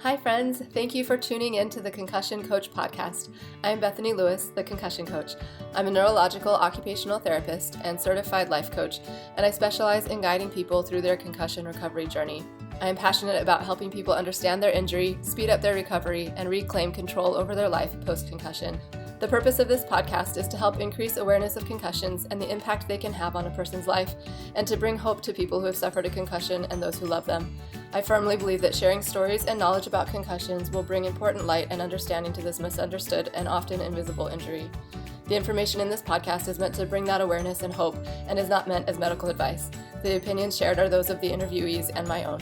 Hi, friends. Thank you for tuning in to the Concussion Coach podcast. I'm Bethany Lewis, the Concussion Coach. I'm a neurological occupational therapist and certified life coach, and I specialize in guiding people through their concussion recovery journey. I am passionate about helping people understand their injury, speed up their recovery, and reclaim control over their life post-concussion. The purpose of this podcast is to help increase awareness of concussions and the impact they can have on a person's life, and to bring hope to people who have suffered a concussion and those who love them. I firmly believe that sharing stories and knowledge about concussions will bring important light and understanding to this misunderstood and often invisible injury. The information in this podcast is meant to bring that awareness and hope and is not meant as medical advice. The opinions shared are those of the interviewees and my own.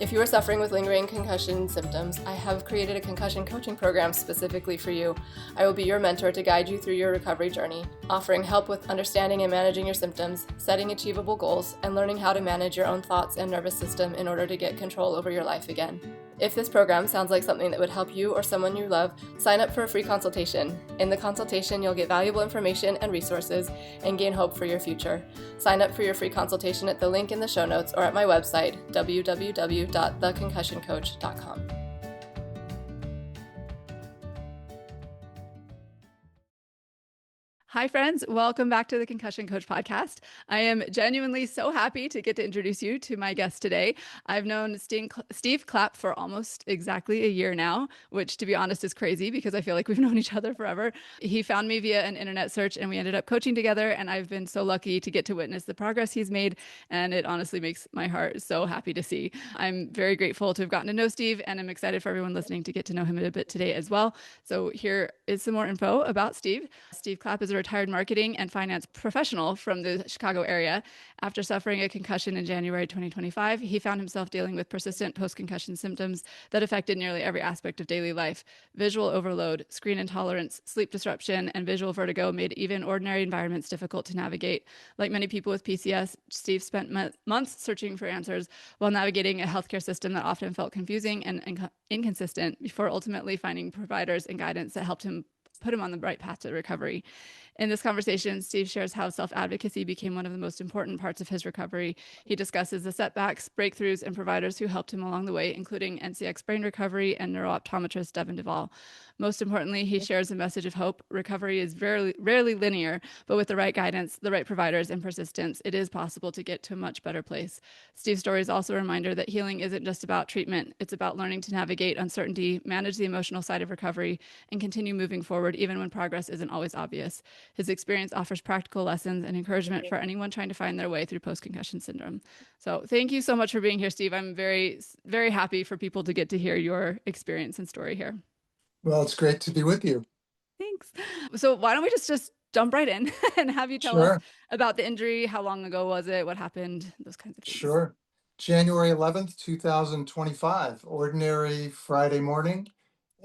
If you are suffering with lingering concussion symptoms, I have created a concussion coaching program specifically for you. I will be your mentor to guide you through your recovery journey, offering help with understanding and managing your symptoms, setting achievable goals, and learning how to manage your own thoughts and nervous system in order to get control over your life again. If this program sounds like something that would help you or someone you love, sign up for a free consultation. In the consultation, you'll get valuable information and resources and gain hope for your future. Sign up for your free consultation at the link in the show notes or at my website, www.theconcussioncoach.com. Hi, friends. Welcome back to the Concussion Coach podcast. I am genuinely so happy to get to introduce you to my guest today. I've known Steve Clapp for almost exactly a year now, which, to be honest, is crazy because I feel like we've known each other forever. He found me via an internet search and we ended up coaching together, and I've been so lucky to get to witness the progress he's made, and it honestly makes my heart so happy to see. I'm very grateful to have gotten to know Steve, and I'm excited for everyone listening to get to know him a bit today as well. So here is some more info about Steve. Steve Clapp is a retired marketing and finance professional from the Chicago area. After suffering a concussion in January 2025, he found himself dealing with persistent post-concussion symptoms that affected nearly every aspect of daily life. Visual overload, screen intolerance, sleep disruption, and visual vertigo made even ordinary environments difficult to navigate. Like many people with PCS, Steve spent months searching for answers while navigating a healthcare system that often felt confusing and inconsistent before ultimately finding providers and guidance that helped him put him on the right path to recovery. In this conversation, Steve shares how self-advocacy became one of the most important parts of his recovery. He discusses the setbacks, breakthroughs, and providers who helped him along the way, including NCX Brain Recovery and neuro-optometrist Devin Duvall. Most importantly, he shares a message of hope. Recovery is rarely linear, but with the right guidance, the right providers, and persistence, it is possible to get to a much better place. Steve's story is also a reminder that healing isn't just about treatment. It's about learning to navigate uncertainty, manage the emotional side of recovery, and continue moving forward even when progress isn't always obvious. His experience offers practical lessons and encouragement for anyone trying to find their way through post-concussion syndrome. So thank you so much for being here, Steve. I'm very, very happy for people to get to hear your experience and story here. Well, it's great to be with you. Thanks. So why don't we just jump right in and have you tell us Sure, about the injury? How long ago was it? What happened? Those kinds of things. sure. January 11th, 2025, ordinary Friday morning,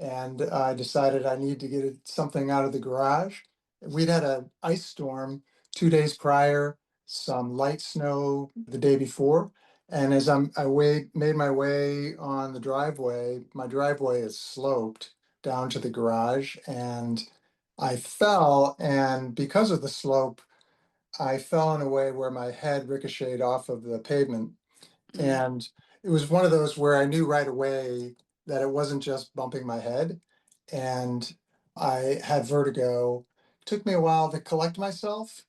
and I decided I need to get something out of the garage. We'd had an ice storm 2 days prior, some light snow the day before, and as made my way on the driveway, my driveway is sloped down to the garage, and I fell, and because of the slope, I fell in a way where my head ricocheted off of the pavement. And it was one of those where I knew right away that it wasn't just bumping my head. And I had vertigo. It took me a while to collect myself,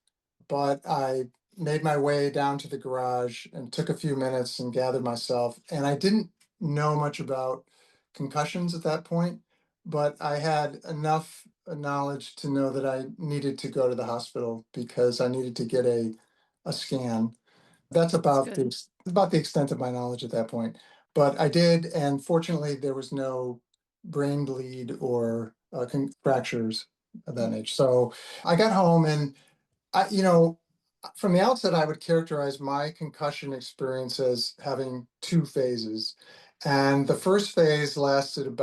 but I made my way down to the garage and took a few minutes and gathered myself. And I didn't know much about concussions at that point, but I had enough knowledge to know that I needed to go to the hospital because I needed to get a scan. That's about the extent of my knowledge at that point. But I did, and fortunately, there was no brain bleed or fractures of that nature. So I got home, and from the outset, I would characterize my concussion experience as having two phases. And the first phase lasted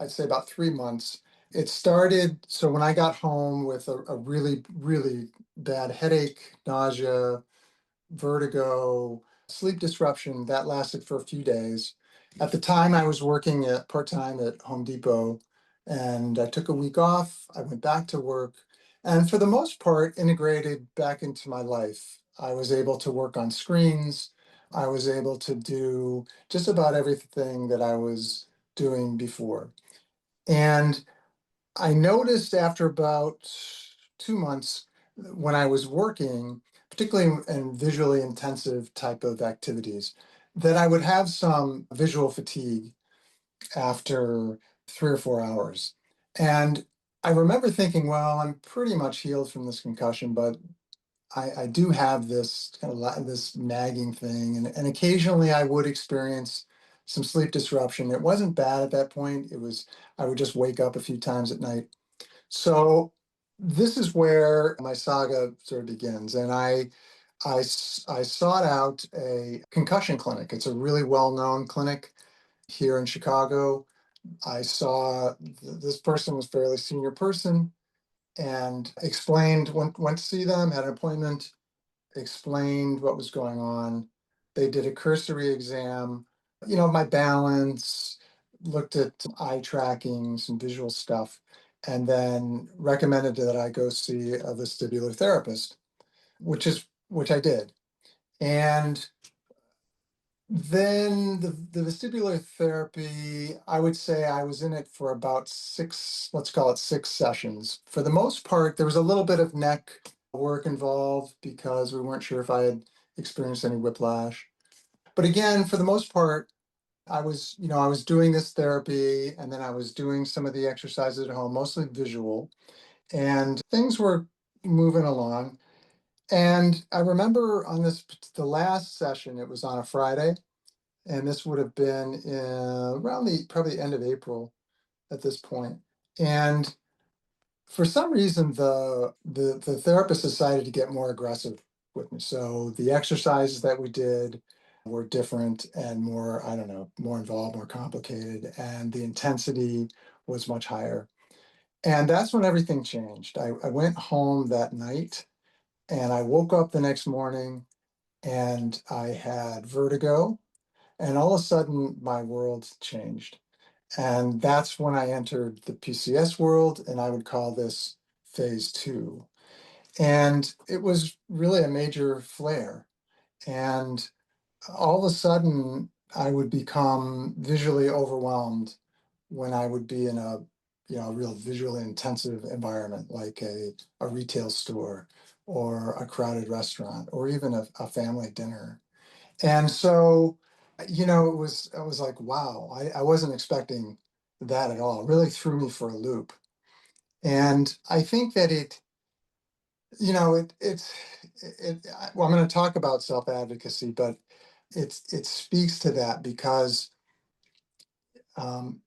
I'd say about 3 months. It started, so when I got home with a really, really bad headache, nausea, vertigo, sleep disruption, that lasted for a few days. At the time, I was working part-time at Home Depot, and I took a week off. I went back to work, and for the most part, integrated back into my life. I was able to work on screens. I was able to do just about everything that I was doing before. And I noticed after about 2 months when I was working, particularly in visually intensive type of activities, that I would have some visual fatigue after 3 or 4 hours. And I remember thinking, well, I'm pretty much healed from this concussion, but I do have this kind of this nagging thing, and occasionally I would experience some sleep disruption. It wasn't bad at that point. It was I would just wake up a few times at night. So this is where my saga sort of begins, and I sought out a concussion clinic. It's a really well-known clinic here in Chicago. I saw this person was a fairly senior person and explained, went to see them, had an appointment, explained what was going on. They did a cursory exam, my balance, looked at eye tracking, some visual stuff, and then recommended that I go see a vestibular therapist, which I did. And then the vestibular therapy, I would say I was in it for about six, let's call it 6 sessions. For the most part, there was a little bit of neck work involved because we weren't sure if I had experienced any whiplash. But again, for the most part, I was doing this therapy and then I was doing some of the exercises at home, mostly visual, and things were moving along. And I remember the last session, it was on a Friday, and this would have been around the probably end of April at this point. And for some reason, the therapist decided to get more aggressive with me. So the exercises that we did were different and more, I don't know, more involved, more complicated, and the intensity was much higher. And that's when everything changed. I went home that night and I woke up the next morning and I had vertigo, and all of a sudden, my world changed. And that's when I entered the PCS world, and I would call this phase two. And it was really a major flare. And all of a sudden, I would become visually overwhelmed when I would be in a real visually intensive environment like a retail store or a crowded restaurant or even a family dinner. And so, I was like, wow, I wasn't expecting that at all. It really threw me for a loop. And I think that well, I'm going to talk about self-advocacy, but it speaks to that because, um,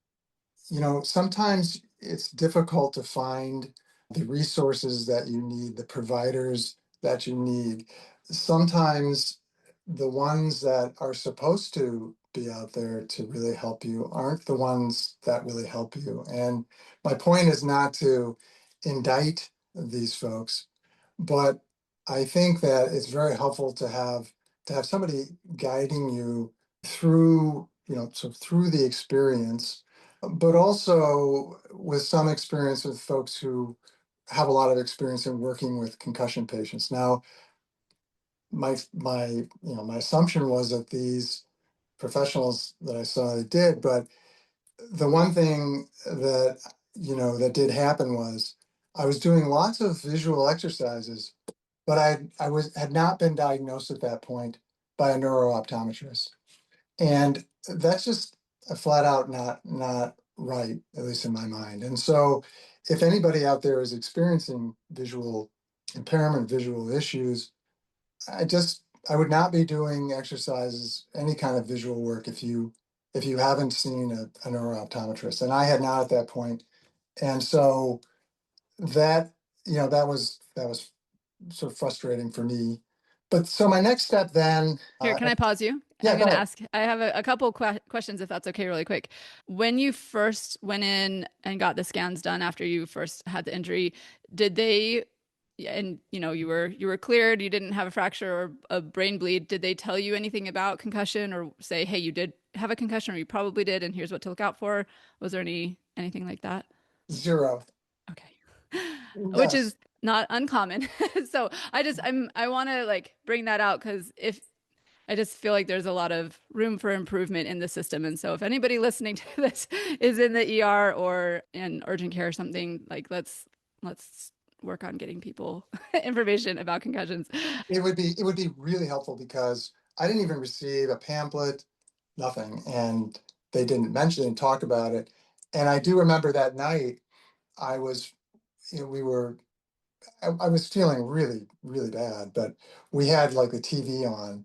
sometimes it's difficult to find the resources that you need, the providers that you need. Sometimes the ones that are supposed to be out there to really help you aren't the ones that really help you. And my point is not to indict these folks, but I think that it's very helpful to have somebody guiding you through, through the experience, but also with some experience with folks who have a lot of experience in working with concussion patients. Now, my assumption was that these professionals that I saw they did, but the one thing that did happen was I was doing lots of visual exercises, but I had not been diagnosed at that point by a neuro-optometrist. And that's just a flat out not right, at least in my mind. And so if anybody out there is experiencing visual impairment, visual issues, I would not be doing exercises, any kind of visual work if you haven't seen a neuro-optometrist. And I had not at that point. And so that, that was sort of frustrating for me. But so my next step then, Here, can I pause you? yeah, I'm go going to ahead. ask, I have a couple questions if that's okay, really quick. When you first went in and got the scans done after you first had the injury, did they, and you were cleared, you didn't have a fracture or a brain bleed, did they tell you anything about concussion or say, hey, you did have a concussion or you probably did, and here's what to look out for? Was there anything like that? Zero. Okay. Which Yes. is not uncommon. So I want to like bring that out because if I just feel like there's a lot of room for improvement in the system. And so if anybody listening to this is in the ER or in urgent care or something, like let's work on getting people information about concussions. It would be really helpful because I didn't even receive a pamphlet, nothing, and they didn't mention and talk about it. And I do remember that night I was, we were, I was feeling really, really bad, but we had like the TV on,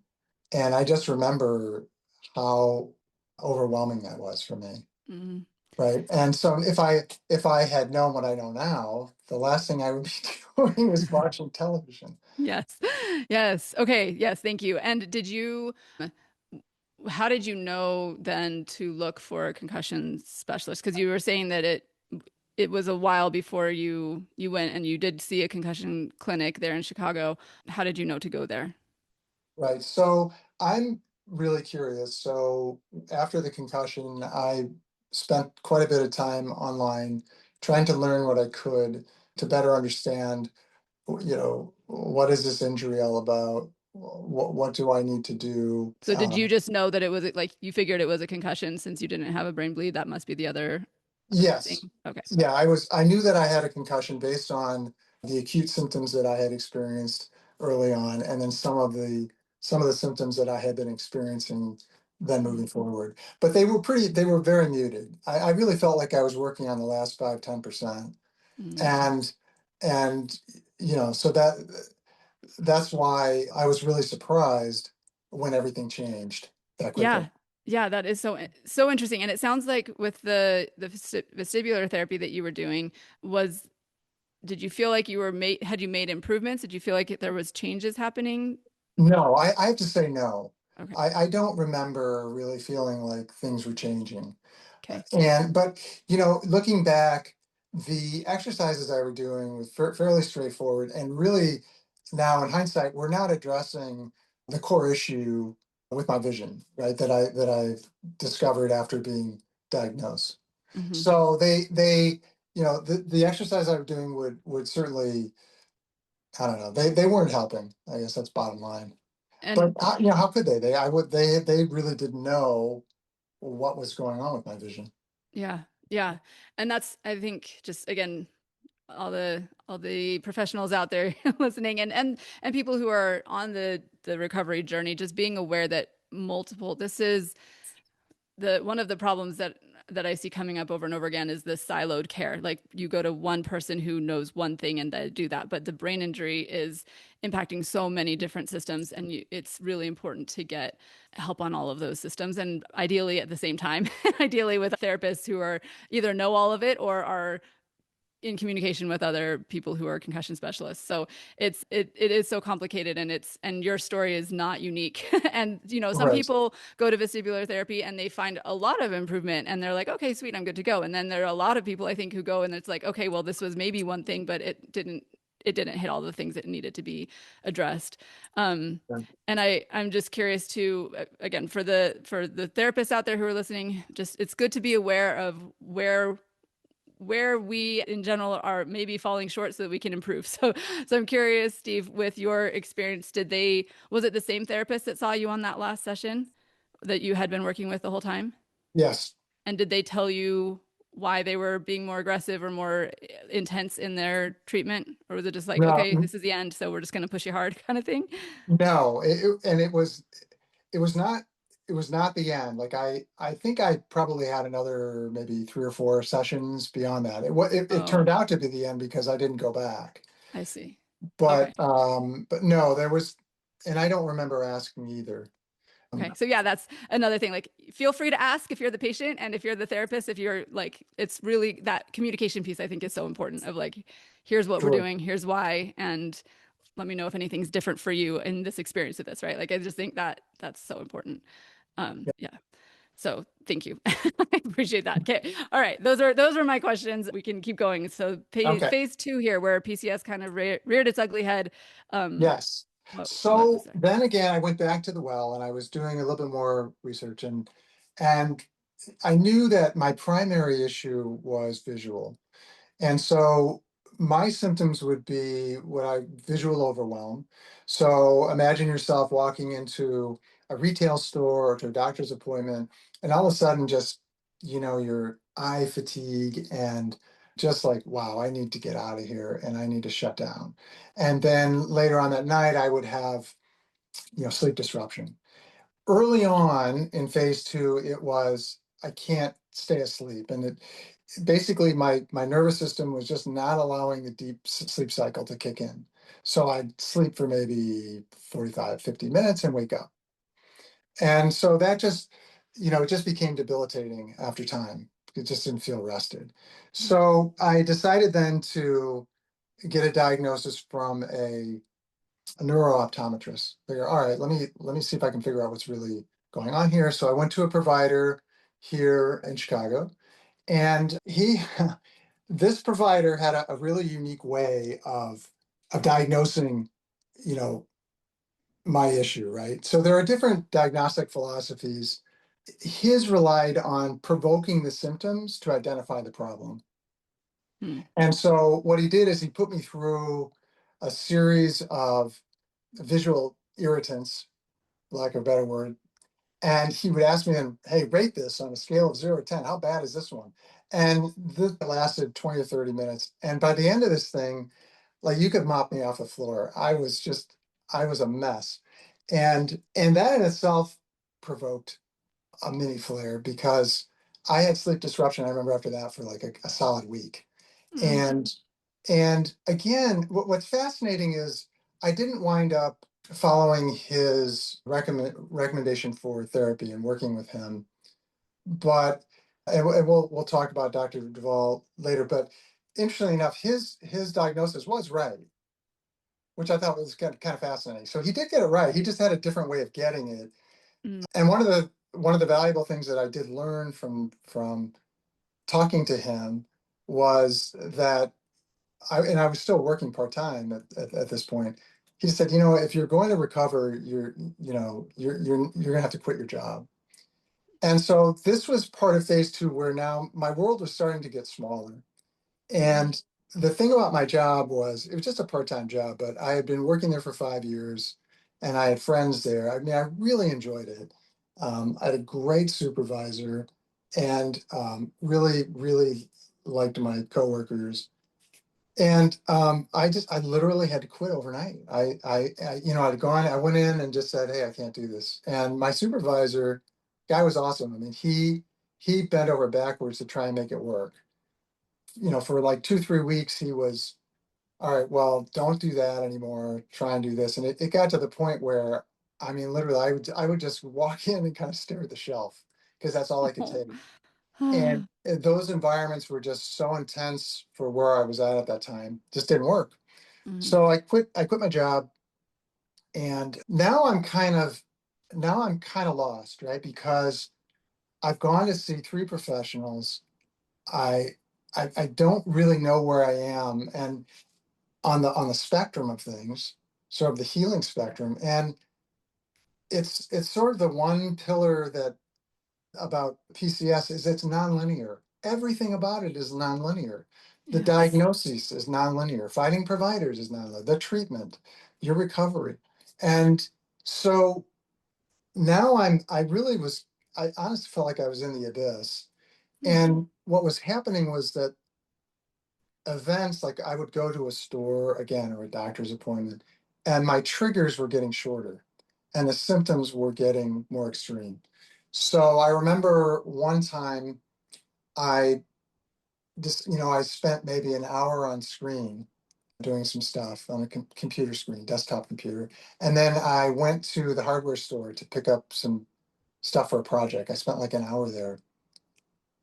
and I just remember how overwhelming that was for me. Mhm. Right. And so if I had known what I know now, the last thing I would be doing was watching television. Yes. Yes. Okay. Yes. Thank you. And how did you know then to look for a concussion specialist? Because you were saying that it was a while before you went and you did see a concussion clinic there in Chicago. How did you know to go there? Right. So I'm really curious. So after the concussion, I spent quite a bit of time online trying to learn what I could to better understand, what is this injury all about? What do I need to do? So did you just know that it was like you figured it was a concussion since you didn't have a brain bleed? That must be the other Yes. thing. Okay. Yeah, I knew that I had a concussion based on the acute symptoms that I had experienced early on, and then some of the symptoms that I had been experiencing then moving forward. But they were very muted. I really felt like I was working on the last 5-10%. Mm. And and so that's why I was really surprised when everything changed that quickly. Yeah. Yeah, that is so interesting. And it sounds like with the vestibular therapy that you were doing was did you feel like had you made improvements? Did you feel like there was changes happening? No, I have to say no. Okay. I don't remember really feeling like things were changing. Okay. But looking back, the exercises I were doing was fairly straightforward. And really, now in hindsight, we're not addressing the core issue with my vision, right? I've discovered after being diagnosed. Hmm. So the exercise I was doing would certainly, I don't know, they weren't helping. I guess that's bottom line. But And how could they? They really didn't know what was going on with my vision. yeah, yeah. And that's I think just again all the professionals out there listening and people who are on the recovery journey just being aware that multiple this is the one of the problems that I see coming up over and over again is the siloed care. Like you go to one person who knows one thing and they do that, but the brain injury is impacting so many different systems, and it's really important to get help on all of those systems, and ideally at the same time, ideally with therapists who are either know all of it or are in communication with other people who are concussion specialists. So it is so complicated, and your story is not unique. And some Right. people go to vestibular therapy and they find a lot of improvement and they're like, okay, sweet, I'm good to go. And then there are a lot of people I think who go and it's like, okay, well, this was maybe one thing, but it didn't hit all the things that needed to be addressed. Yeah. And I'm just curious to again for the therapists out there who are listening, just it's good to be aware of where we in general are maybe falling short so that we can improve. So I'm curious, Steve, with your experience, was it the same therapist that saw you on that last session that you had been working with the whole time? Yes. And did they tell you why they were being more aggressive or more intense in their treatment? Or was it just like, No. okay, this is the end, so we're just going to push you hard kind of thing? No. And it was not the end. Like I think I probably had another maybe 3 or 4 sessions beyond that. It Oh, turned out to be the end because I didn't go back. I see. Okay. But no, there was, and I don't remember asking either. Okay. So yeah, that's another thing. Like, feel free to ask if you're the patient and if you're the therapist, if you're like, it's really that communication piece I think is so important of like, here's what we're Sure. doing, here's why, and let me know if anything's different for you in this experience with this, right? Like, I just think that that's so important. Yeah. Yeah. So thank you. I appreciate that. Okay. All right. Those are my questions. We can keep going. So Okay. phase two here, where PCS kind of reared its ugly head. Um, Yes. what was So that? then again, I went back to the well and I was doing a little bit more research, and I knew that my primary issue was visual. And so my symptoms would be visual overwhelm. So imagine yourself walking into a retail store or to a doctor's appointment, and all of a sudden just, your eye fatigue and just like, wow, I need to get out of here and I need to shut down. And then later on that night, I would have, sleep disruption. Early on in phase two, it was, I can't stay asleep. And it basically my nervous system was just not allowing the deep sleep cycle to kick in. So I'd sleep for maybe 45, 50 minutes and wake up. And so that just, it just became debilitating after time. It just didn't feel rested. So I decided then to get a diagnosis from a neuro-optometrist. Figure, all right, let me see if I can figure out what's really going on here. So I went to a provider here in Chicago, and this provider had a really unique way of diagnosing, you know, my issue, right? So there are different diagnostic philosophies. His relied on provoking the symptoms to identify the problem. Mm. And so what he did is he put me through a series of visual irritants, lack of a better word. And he would ask me, then, hey, rate this on a scale of 0 to 10. How bad is this one? And this lasted 20 or 30 minutes. And by the end of this thing, like you could mop me off the floor. I was a mess. And that in itself provoked a mini flare because I had sleep disruption. I remember after that for like a solid week. Mm. And and again, what's fascinating is I didn't wind up following his recommendation for therapy and working with him. But and we'll talk about Dr. Duvall later. But interestingly enough, his diagnosis was right, which I thought was kind of fascinating. So he did get it right. He just had a different way of getting it. Mm. And one of the valuable things that I did learn from talking to him was that I was still working part-time at this point. He said, if you're going to recover, you're gonna have to quit your job. And so this was part of phase two where now my world was starting to get smaller. Mm. And the thing about my job was it was just a part-time job, but I had been working there for 5 years and I had friends there. I mean, I really enjoyed it. I had a great supervisor and really, really liked my coworkers. And I literally had to quit overnight. I went in and just said, hey, I can't do this. And my supervisor, guy was awesome. I mean, he bent over backwards to try and make it work. For like 2, 3 weeks, he was, all right, well, don't do that anymore. Try and do this. And it got to the point where, I mean, literally, I would just walk in and kind of stare at the shelf because that's all I could take. And those environments were just so intense for where I was at that time, just didn't work. Mm. So I quit my job, and now I'm kind of lost, right? Because I've gone to see three professionals. I I don't really know where I am and on the spectrum of things, sort of the healing spectrum. And it's sort of the one pillar that about PCS is it's nonlinear. Everything about it is nonlinear. The Yes. diagnosis is nonlinear. Finding providers is nonlinear. The treatment, your recovery. And so now I honestly felt like I was in the abyss. Mm. And what was happening was that events, like I would go to a store again or a doctor's appointment, and my triggers were getting shorter and the symptoms were getting more extreme. So I remember one time I I spent maybe an hour on screen doing some stuff on a computer screen, desktop computer. And then I went to the hardware store to pick up some stuff for a project. I spent like an hour there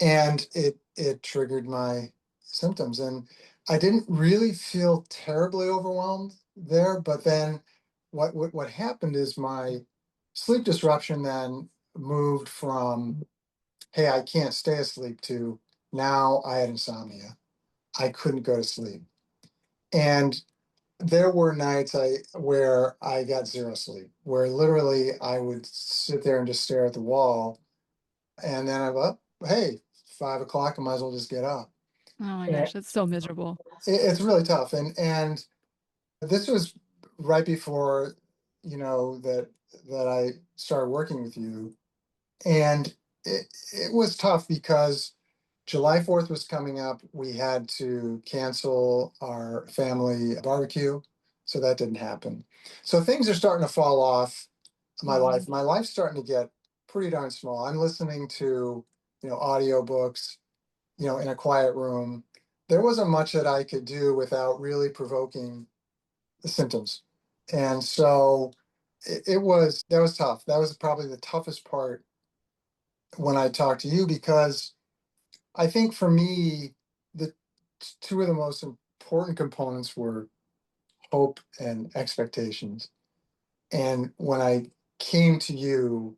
and it triggered my symptoms. And I didn't really feel terribly overwhelmed there, but then what happened is my sleep disruption then moved from, hey, I can't stay asleep to now I had insomnia. I couldn't go to sleep. And there were nights where I got zero sleep, where literally I would sit there and just stare at the wall. And then I'm up, hey, 5 o'clock, I might as well just get up. Oh my And gosh, that's so miserable. it's really tough. And this was right before, that that I started working with you. And it was tough because July 4th was coming up. We had to cancel our family barbecue. So that didn't happen. So things are starting to fall off my Hmm. life. My life's starting to get pretty darn small. I'm listening to, audiobooks, in a quiet room. There wasn't much that I could do without really provoking the symptoms. And so that was tough. That was probably the toughest part when I talked to you, because I think for me, the two of the most important components were hope and expectations. And when I came to you,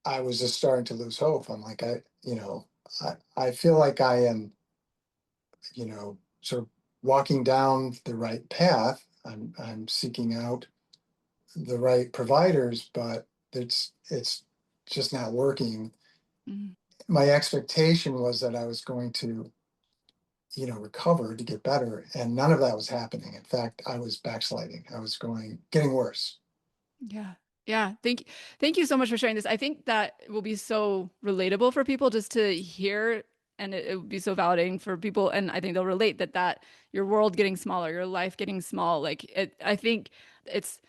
I was just starting to lose hope. I'm like, I feel like I am, sort of walking down the right path. I'm seeking out the right providers, but it's just not working. Hmm. My expectation was that I was going to, recover, to get better, and none of that was happening. In fact, I was backsliding. I was getting worse. Yeah. Yeah. Thank you so much for sharing this. I think that will be so relatable for people just to hear, and it would be so validating for people. And I think they'll relate that your world getting smaller, your life getting small. I think it's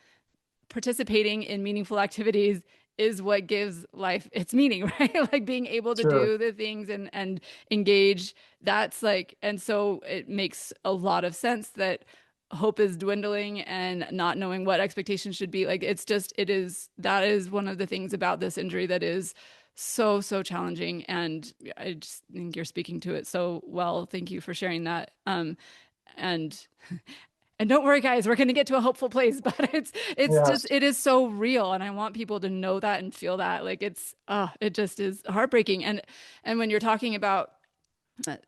participating in meaningful activities is what gives life its meaning, right? Like being able to Sure. do the things and engage. That's like, and so it makes a lot of sense that hope is dwindling and not knowing what expectations should be. Like that is one of the things about this injury that is so challenging. And I just think you're speaking to it so well. Thank you for sharing that. And and don't worry, guys, we're going to get to a hopeful place, but it's just Yes. it is so real, and I want people to know that and feel that. Like it just is heartbreaking. And when you're talking about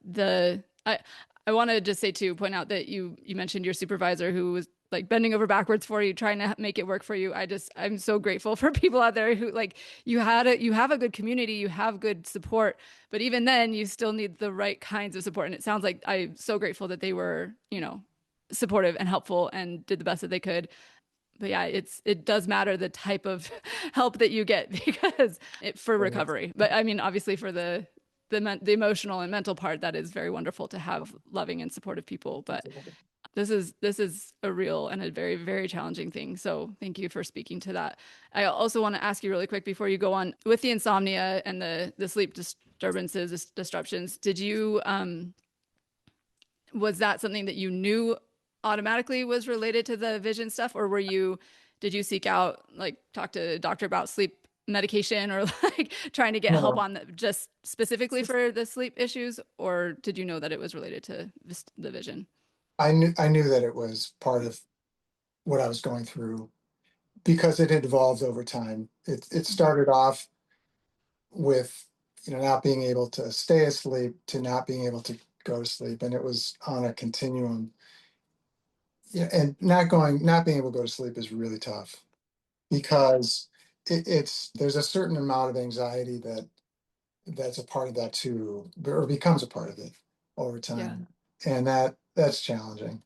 the I want to just say too, point out that you mentioned your supervisor who was like bending over backwards for you, trying to make it work for you. I'm so grateful for people out there who like you have a good community, you have good support, but even then you still need the right kinds of support. And it sounds like I'm so grateful that they were, supportive and helpful and did the best that they could. But yeah, it does matter the type of help that you get for recovery. But I mean, obviously for the emotional and mental part, that is very wonderful to have loving and supportive people. But this is a real and a very challenging thing. So thank you for speaking to that. I also want to ask you really quick before you go on with the insomnia and the sleep disturbances, disruptions. Did you was that something that you knew automatically was related to the vision stuff, or did you seek out, like, talk to a doctor about sleep medication, or like trying to get help No, on just specifically for the sleep issues, or did you know that it was related to the vision? I knew that it was part of what I was going through, because it had evolved over time. It Mhm. started off with, not being able to stay asleep to not being able to go to sleep, and it was on a continuum. Yeah, and not being able to go to sleep is really tough, because there's a certain amount of anxiety that's a part of that too, or becomes a part of it over Yeah. time, and that's challenging.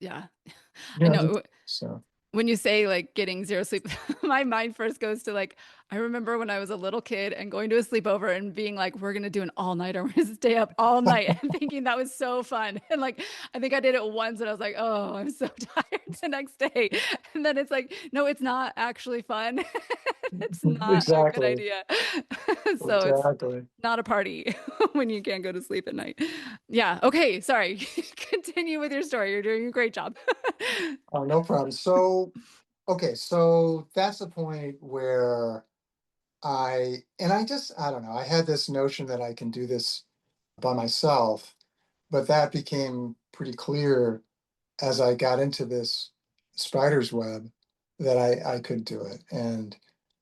Yeah. I Yeah. know. So When you say like getting zero sleep, my mind first goes to like, I remember when I was a little kid and going to a sleepover and being like, we're going to do an all-nighter. We're going to stay up all night and thinking that was so fun. And like, I think I did it once and I was like, oh, I'm so tired the next day. And then it's like, no, it's not actually fun. It's not a good exactly, idea. So it's exactly. not a party when you can't go to sleep at night. Yeah. Okay. Sorry. Continue with your story. You're doing a great job. Oh, no problem. So, okay, so that's the point where I don't know, I had this notion that I can do this by myself, but that became pretty clear as I got into this spider's web, that I could do it. And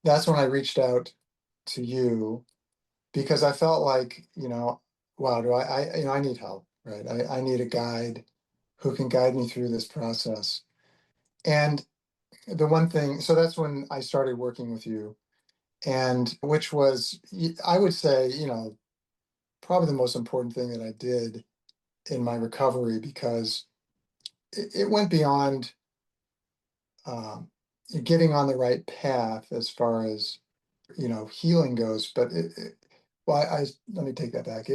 that's when I reached out to you, because I felt like, wow, I need help, right? I need a guide who can guide me through this process. And the one thing, so that's when I started working with you, and which was, I would say, probably the most important thing that I did in my recovery, because it went beyond, um, getting on the right path as far as, healing goes. But well, let me take that back.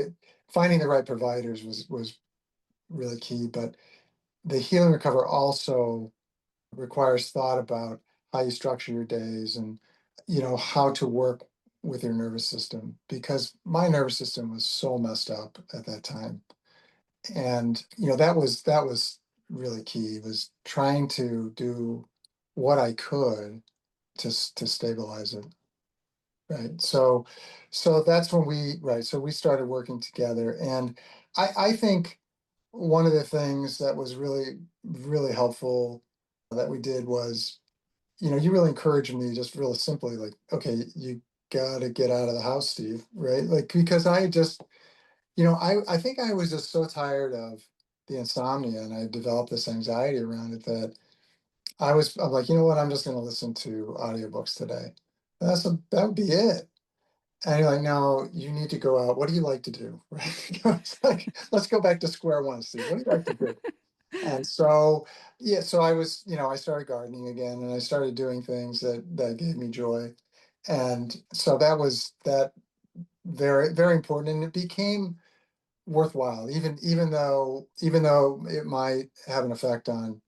Finding the right providers was really key, but the healing recover also requires thought about how you structure your days and, how to work with your nervous system, because my nervous system was so messed up at that time. And, that was really key, was trying to do what I could to stabilize it. Right. So that's when so we started working together. And I think one of the things that was really, really helpful that we did was, you really encouraged me just really simply, like, okay, you gotta get out of the house, Steve, right? Like, because I just, I think I was just so tired of the insomnia, and I developed this anxiety around it, that I'm like, you know what, I'm just gonna listen to audiobooks today. That would be it. And you're like, no, you need to go out. What do you like to do? Right? It's like, let's go back to square one, Steve. What do you like to do? And so, yeah, so I started gardening again, and I started doing things that gave me joy. And so that very, very important. And it became worthwhile, even though it might have an effect on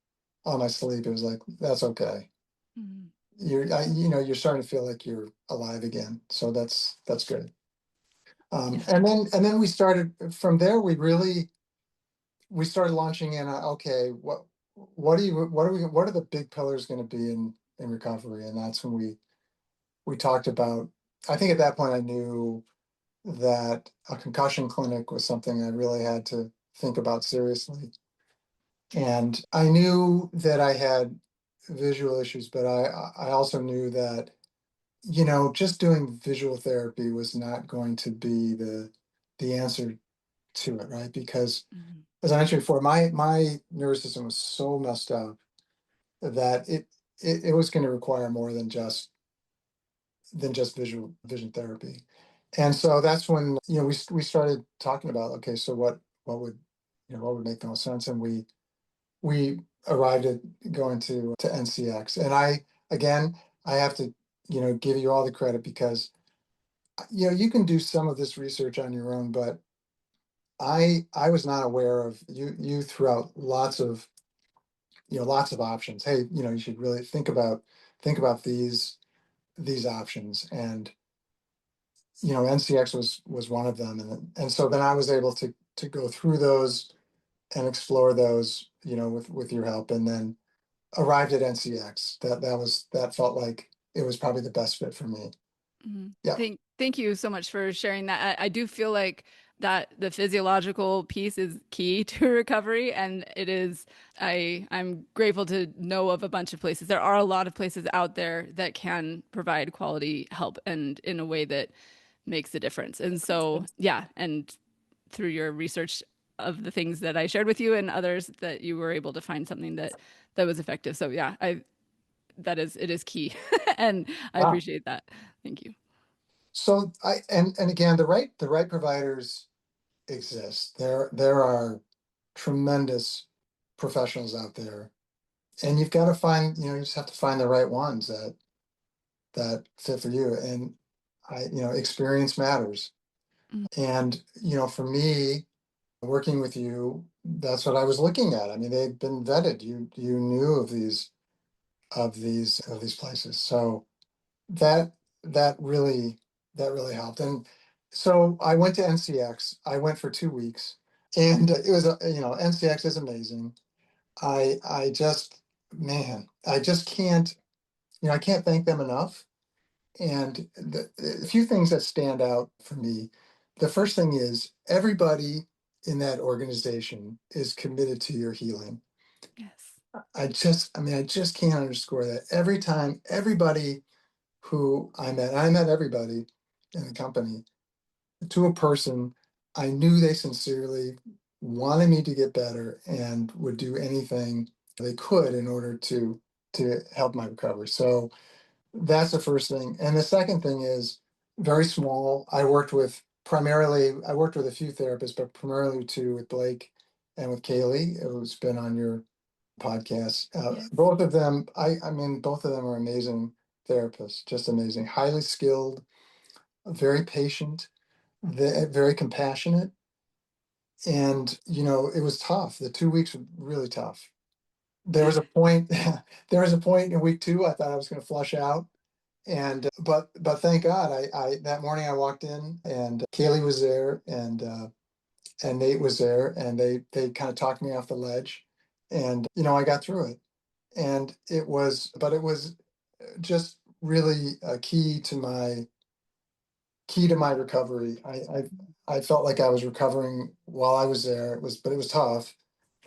my sleep. It was like, that's okay. Mhm. You're starting to feel like you're alive again. So that's good. Yeah. And then we started from there. We started launching in. Okay, what are the big pillars going to be in recovery? And that's when we talked about. I think at that point I knew that a concussion clinic was something I really had to think about seriously. And I knew that I had visual issues, but I also knew that, just doing visual therapy was not going to be the answer to it, right? Because, Mhm. as I mentioned before, my nervous system was so messed up that it was going to require more than just vision therapy. And so that's when, we started talking about, okay, so what would make the most sense. And we arrived at going to NCX. And again, I have to, give you all the credit, because, you can do some of this research on your own, but I was not aware of you threw out lots of options. Hey, you should really think about these options. And, NCX was one of them. And so then I was able to go through those and explore those, with your help, and then arrived at NCX. That felt like it was probably the best fit for me. Mhm. Yeah. Thank you so much for sharing that. I do feel like that the physiological piece is key to recovery, and it is. I'm grateful to know of a bunch of places. There are a lot of places out there that can provide quality help and in a way that makes a difference. And so, yeah, and through your research of the things that I shared with you and others, that you were able to find something that was effective. So yeah, I that is it is key, and I Wow. appreciate that. Thank you. So and again, the right providers exist. There are tremendous professionals out there, and you've got to find, you just have to find the right ones that fit for you. And experience matters. Mm. And, for me, working with you, that's what I was looking at. I mean, they've been vetted. You knew of these places. So that that really that really helped. And so I went to NCX. I went for 2 weeks, and it was NCX is amazing. I just man, I just can't I can't thank them enough. And a few things that stand out for me. The first thing is, everybody in that organization is committed to your healing. Yes. I just can't underscore that. Every time, everybody who I met everybody in the company, to a person, I knew they sincerely wanted me to get better and would do anything they could in order to help my recovery. So that's the first thing. And the second thing is very small. I worked with a few therapists, but primarily two, with Blake and with Kaylee, who's been on your podcasts. Yes. Both of them, I mean, both of them are amazing therapists, just amazing, highly skilled, very patient, very compassionate. And, it was tough. The 2 weeks were really tough. There was a point, there was a point in week two, I thought I was going to flush out. But thank God, that morning I walked in and Kaylee was there and Nate was there and they kind of talked me off the ledge and, I got through it. And but it was just really key to my recovery. I felt like I was recovering while I was there. But it was tough.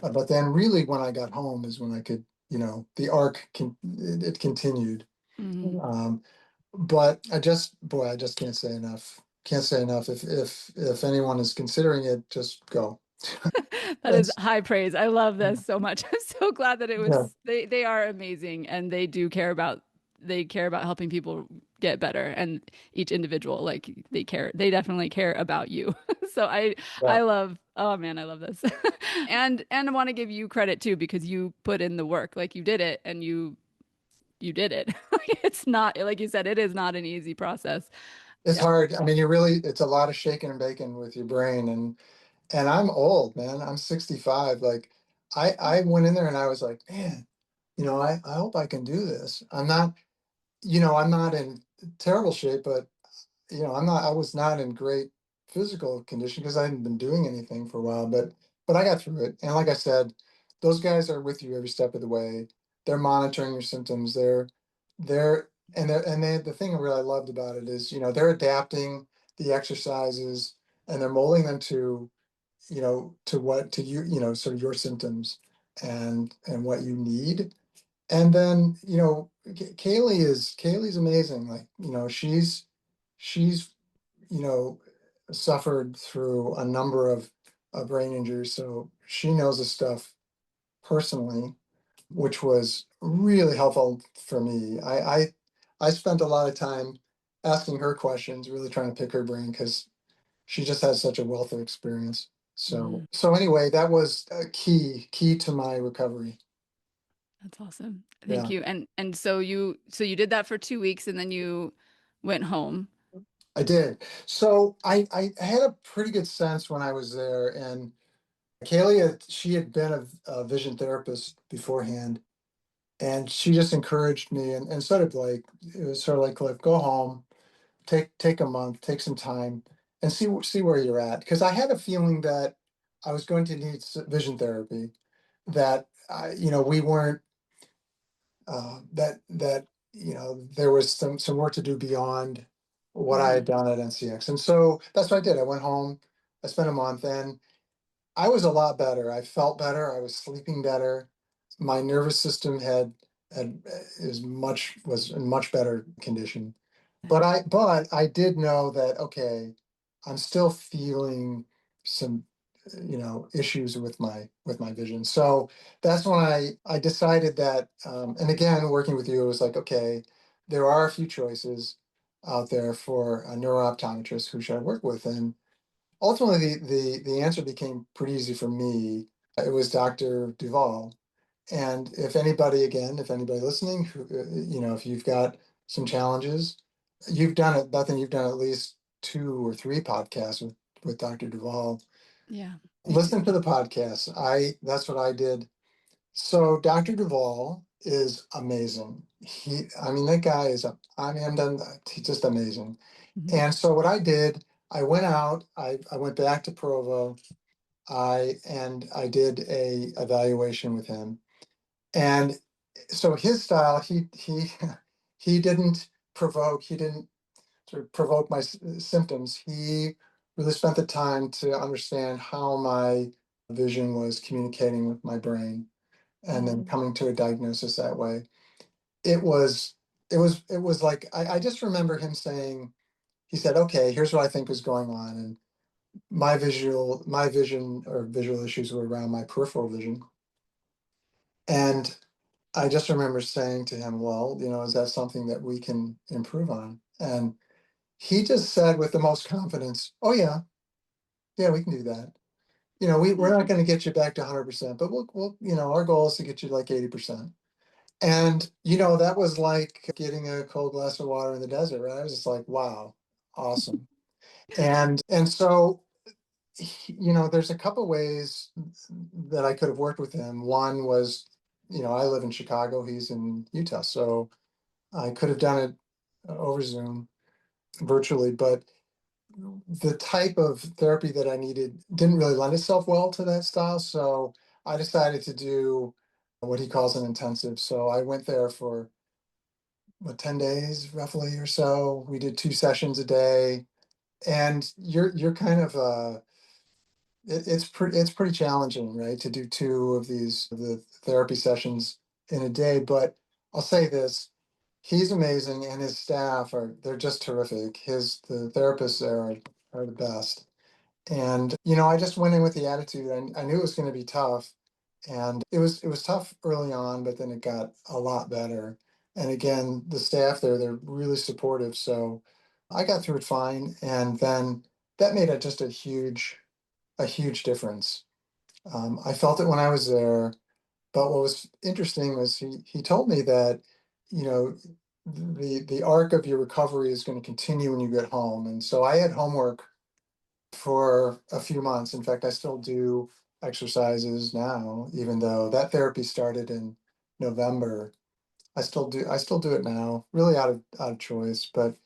But then really when I got home is when I could, the it continued. Mhm. Um, but I just can't say enough. Can't say enough. If anyone is considering it, just go. That is That's high praise. I love this so much. I'm so glad that it yeah, was they are amazing and they care about helping people get better and each individual like they definitely care about you. So yeah. I love oh man, I love this. And I want to give you credit too because you put in the work. Like you did it and you did it. It's not like you said it is not an easy process. It's Yeah. hard. I mean, it's a lot of shaking and baking with your brain, and I'm old, man. I'm 65. Like I went in there and I was like, man, I hope I can do this. I'm not in terrible shape, but I was not in great physical condition because I hadn't been doing anything for a while, but I got through it. And like I said, those guys are with you every step of the way. They're monitoring your symptoms. The thing I really loved about it is, they're adapting the exercises and they're molding them to you, sort of your symptoms and what you need. And then, Kaylee's amazing. Like, she's, you know, suffered through a number of brain injuries. So she knows the stuff personally, which was really helpful for me. I spent a lot of time asking her questions, really trying to pick her brain because she just has such a wealth of experience. So Mm, so anyway, that was a key to my recovery. that's awesome. Thank Yeah. you. And so you did that for 2 weeks and then you went home. I did. So I had a pretty good sense when I was there, and she had been a vision therapist beforehand, and she just encouraged me, and sort of like it was sort of like, Cliff, go home, take a month, take some time, and see where you're at, because I had a feeling that I was going to need vision therapy, that we weren't that there was some work to do beyond what I had Mhm. done at NCX, and so that's what I did. I went home, I spent a month, and I was a lot better. I felt better. I was sleeping better. My nervous system had was in much better condition. But I did know that, okay, I'm still feeling some issues with my vision. So that's when I decided that, and again, working with you, it was like, okay, there are a few choices out there for a neuro-optometrist. Who should I work with? And ultimately, the answer became pretty easy for me. It was Dr. Duvall. And if anybody listening, who, if you've got some challenges, you've done it, Bethany, you've done at least 2 or 3 podcasts with Dr. Duvall. Yeah, me too. Listen to the podcast. That's what I did. So Dr. Duvall is amazing. I mean, that guy I mean, he's just amazing. Mhm. And so what I did, I went out, I went back to Provo, I did a evaluation with him. And so his style, he didn't he didn't sort of provoke my symptoms. He really spent the time to understand how my vision was communicating with my brain and then Mhm. coming to a diagnosis that way. It was it was like I just remember him saying, he said, okay, here's what I think is going on. And my vision or visual issues were around my peripheral vision. And I just remember saying to him, well, is that something that we can improve on? And he just said with the most confidence, oh yeah, yeah, we can do that. we're not going to get you back to 100%, but our goal is to get you like 80%. And, that was like getting a cold glass of water in the desert, right? I was just like, wow, awesome. And so, there's a couple ways that I could have worked with him. One was, I live in Chicago, he's in Utah, so I could have done it over Zoom virtually, but the type of therapy that I needed didn't really lend itself well to that style. So I decided to do what he calls an intensive. So I went there for 10 days roughly or so. We did 2 sessions a day. And you're kind of it's pretty challenging, right? To do two of the therapy sessions in a day. But I'll say this, he's amazing and his staff they're just terrific. The therapists there are the best. And I just went in with the attitude. I knew it was going to be tough, and it was tough early on, but then it got a lot better. And again, the staff there, they're really supportive. So I got through it fine, and then that made just a huge difference. I felt it when I was there, but what was interesting was he told me that you know the arc of your recovery is going to continue when you get home. And so I had homework for a few months. In fact, I still do exercises now, even though that therapy started in November. I still do it now, really out of choice, but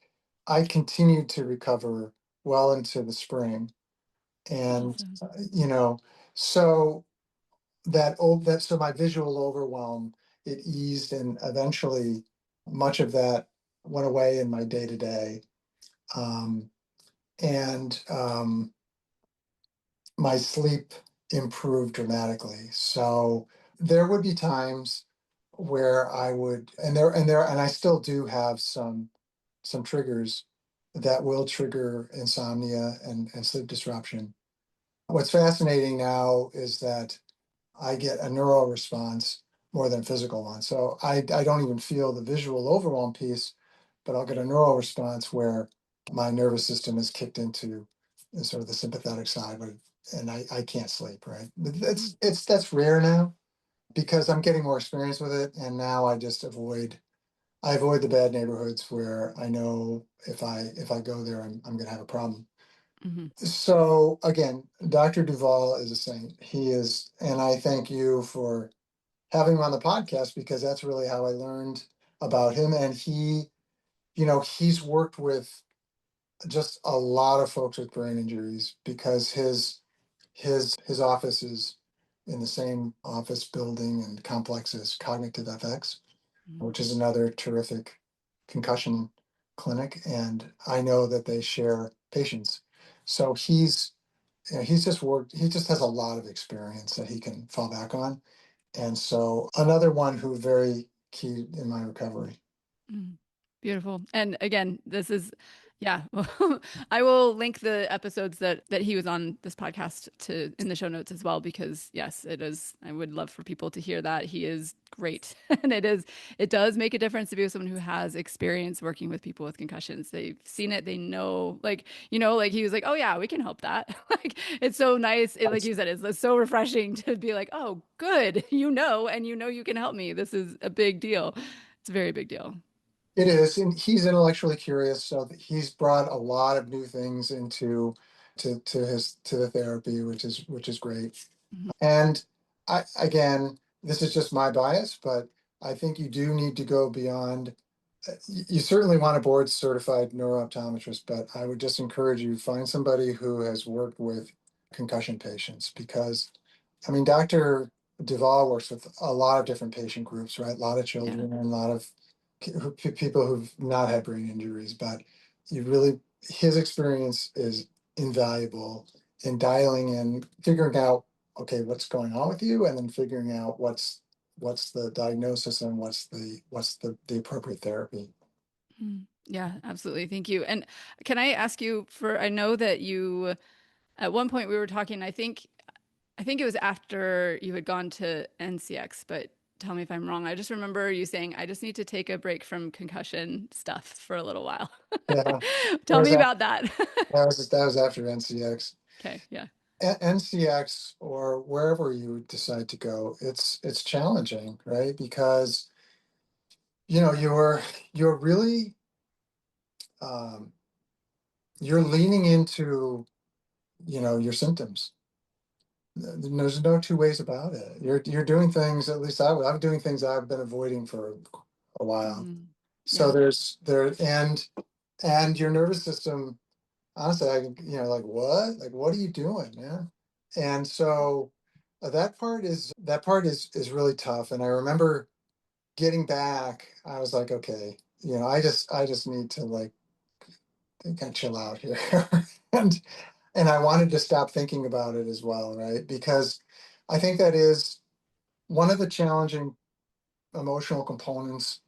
I continued to recover well into the spring. And Awesome. you know, so so my visual overwhelm, it eased, and eventually much of that went away in my day to day. And my sleep improved dramatically. So there would be times where I would, and I still do have some triggers that will trigger insomnia and sleep disruption. What's fascinating now is that I get a neural response more than a physical one. So I don't even feel the visual overwhelm piece, but I'll get a neural response where my nervous system is kicked into sort of the sympathetic side, and I can't sleep, right? But Mm, that's rare now because I'm getting more experience with it, and now I avoid the bad neighborhoods where I know if I go there, I'm going to have a problem. mhm. So again, Dr. Duvall is a saint. He is, and I thank you for having him on the podcast because that's really how I learned about him. And he's worked with just a lot of folks with brain injuries because his office is in the same office building and complex as Cognitive FX, Mhm. which is another terrific concussion clinic. And I know that they share patients. So he just has a lot of experience that he can fall back on. And so another one who very key in my recovery. Mm. Beautiful. And again, this is, yeah, I will link the episodes that he was on this podcast to in the show notes as well, because yes, it is. I would love for people to hear that. He is great. And it does make a difference to be with someone who has experience working with people with concussions. They've seen it, they know, like he was like, oh yeah, we can help that. Like it's so nice. Like you said, it's so refreshing to be like, oh, good, and you can help me. This is a big deal. It's a very big deal. It is, and he's intellectually curious, so that he's brought a lot of new things into to the therapy, which is great. Mhm. And again, this is just my bias, but I think you do need to go beyond. You certainly want a board certified neuro-optometrist, but I would just encourage you find somebody who has worked with concussion patients because I mean, Dr. Duvall works with a lot of different patient groups, right? A lot of Yeah. children and a lot of people who've not had brain injuries, but his experience is invaluable in dialing in, figuring out, okay, what's going on with you, and then figuring out what's the diagnosis and what's the appropriate therapy. Mm. Yeah, absolutely. Thank you. And can I ask you I know that you, at one point we were talking, I think it was after you had gone to NCX, but tell me if I'm wrong. I just remember you saying, I just need to take a break from concussion stuff for a little while. Yeah, that Tell was me after, about that. that was after NCX. Okay. Yeah. NCX or wherever you decide to go, it's challenging, right? Because you're really um, you're leaning into your symptoms. There's no two ways about it. You're doing things. At least I'm doing things I've been avoiding for a while. Mm, So yeah. and your nervous system. Honestly, like what? Like what are you doing, man? And so that part is really tough. And I remember getting back. I was like, okay, I just need to like kind of chill out here, and I wanted to stop thinking about it as well, right? Because I think that is one of the challenging emotional components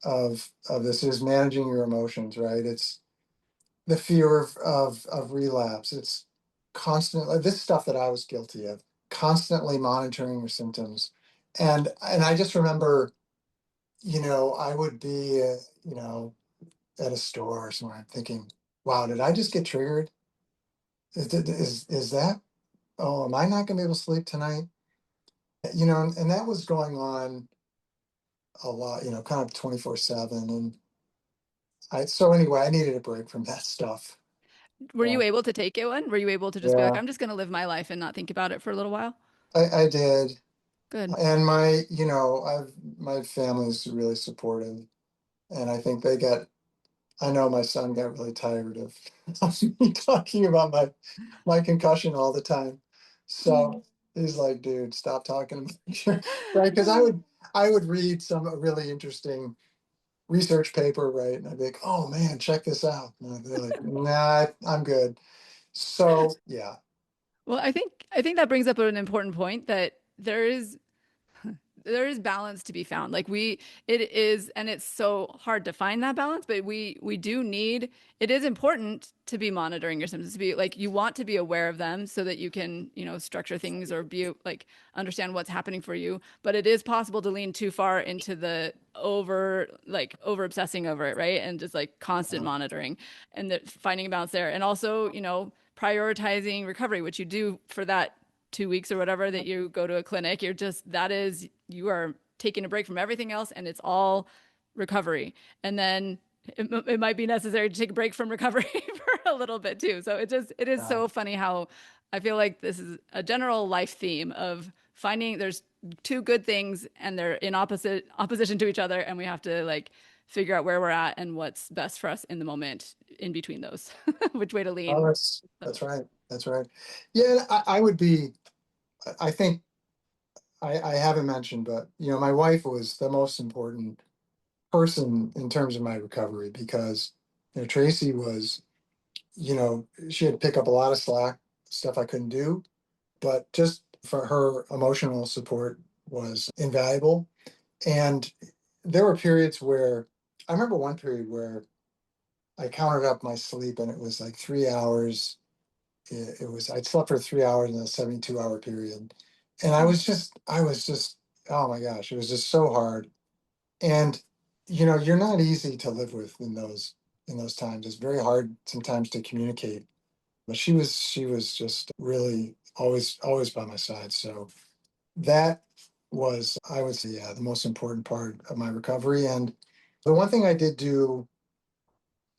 of this is managing your emotions, right? It's the fear of relapse. It's constantly this stuff that I was guilty of, constantly monitoring your symptoms. And I just remember, I would be at a store or somewhere, I'm thinking, wow, did I just get triggered? Is that, oh, am I not gonna be able to sleep tonight? And that was going on a lot, kind of 24/7. And so anyway, I needed a break from that stuff. Were Yeah. you able to take it one? Were you able to just be like, Yeah, I'm just going to live my life and not think about it for a little while? I did. Good. And my family's really supportive. And I think I know my son got really tired of me talking about my concussion all the time. So he's like, dude, stop talking about your, right? Because I would read some really interesting research paper, right? And I'd be like, oh man, check this out. And they're like, nah, I'm good. So yeah. Well, I think that brings up an important point that there is balance to be found. Like it is, and it's so hard to find that balance, but we do need, it is important to be monitoring your symptoms, to be like, you want to be aware of them so that you can, structure things or be like, understand what's happening for you. But it is possible to lean too far into the over obsessing over it, right? And just like constant monitoring and finding a balance there. And also, prioritizing recovery, which you do for that 2 weeks or whatever that you go to a clinic. You are taking a break from everything else and it's all recovery. And then it might be necessary to take a break from recovery for a little bit too. So it is Yeah. so funny how I feel like this is a general life theme of finding there's two good things and they're in opposition to each other, and we have to like figure out where we're at and what's best for us in the moment in between those, which way to Oh, lean. So, that's right. That's right. Yeah, I would be, I think I haven't mentioned, but my wife was the most important person in terms of my recovery because Tracy was, she had to pick up a lot of slack, stuff I couldn't do, but just for her emotional support was invaluable. And there were periods where I remember one period where I counted up my sleep and it was like 3 hours. I'd slept for 3 hours in a 72-hour period. And I was just, oh my gosh, it was just so hard. And you're not easy to live with in those times. It's very hard sometimes to communicate. But she was just really always by my side. So that was, I would say, yeah, the most important part of my recovery. And the one thing I did do,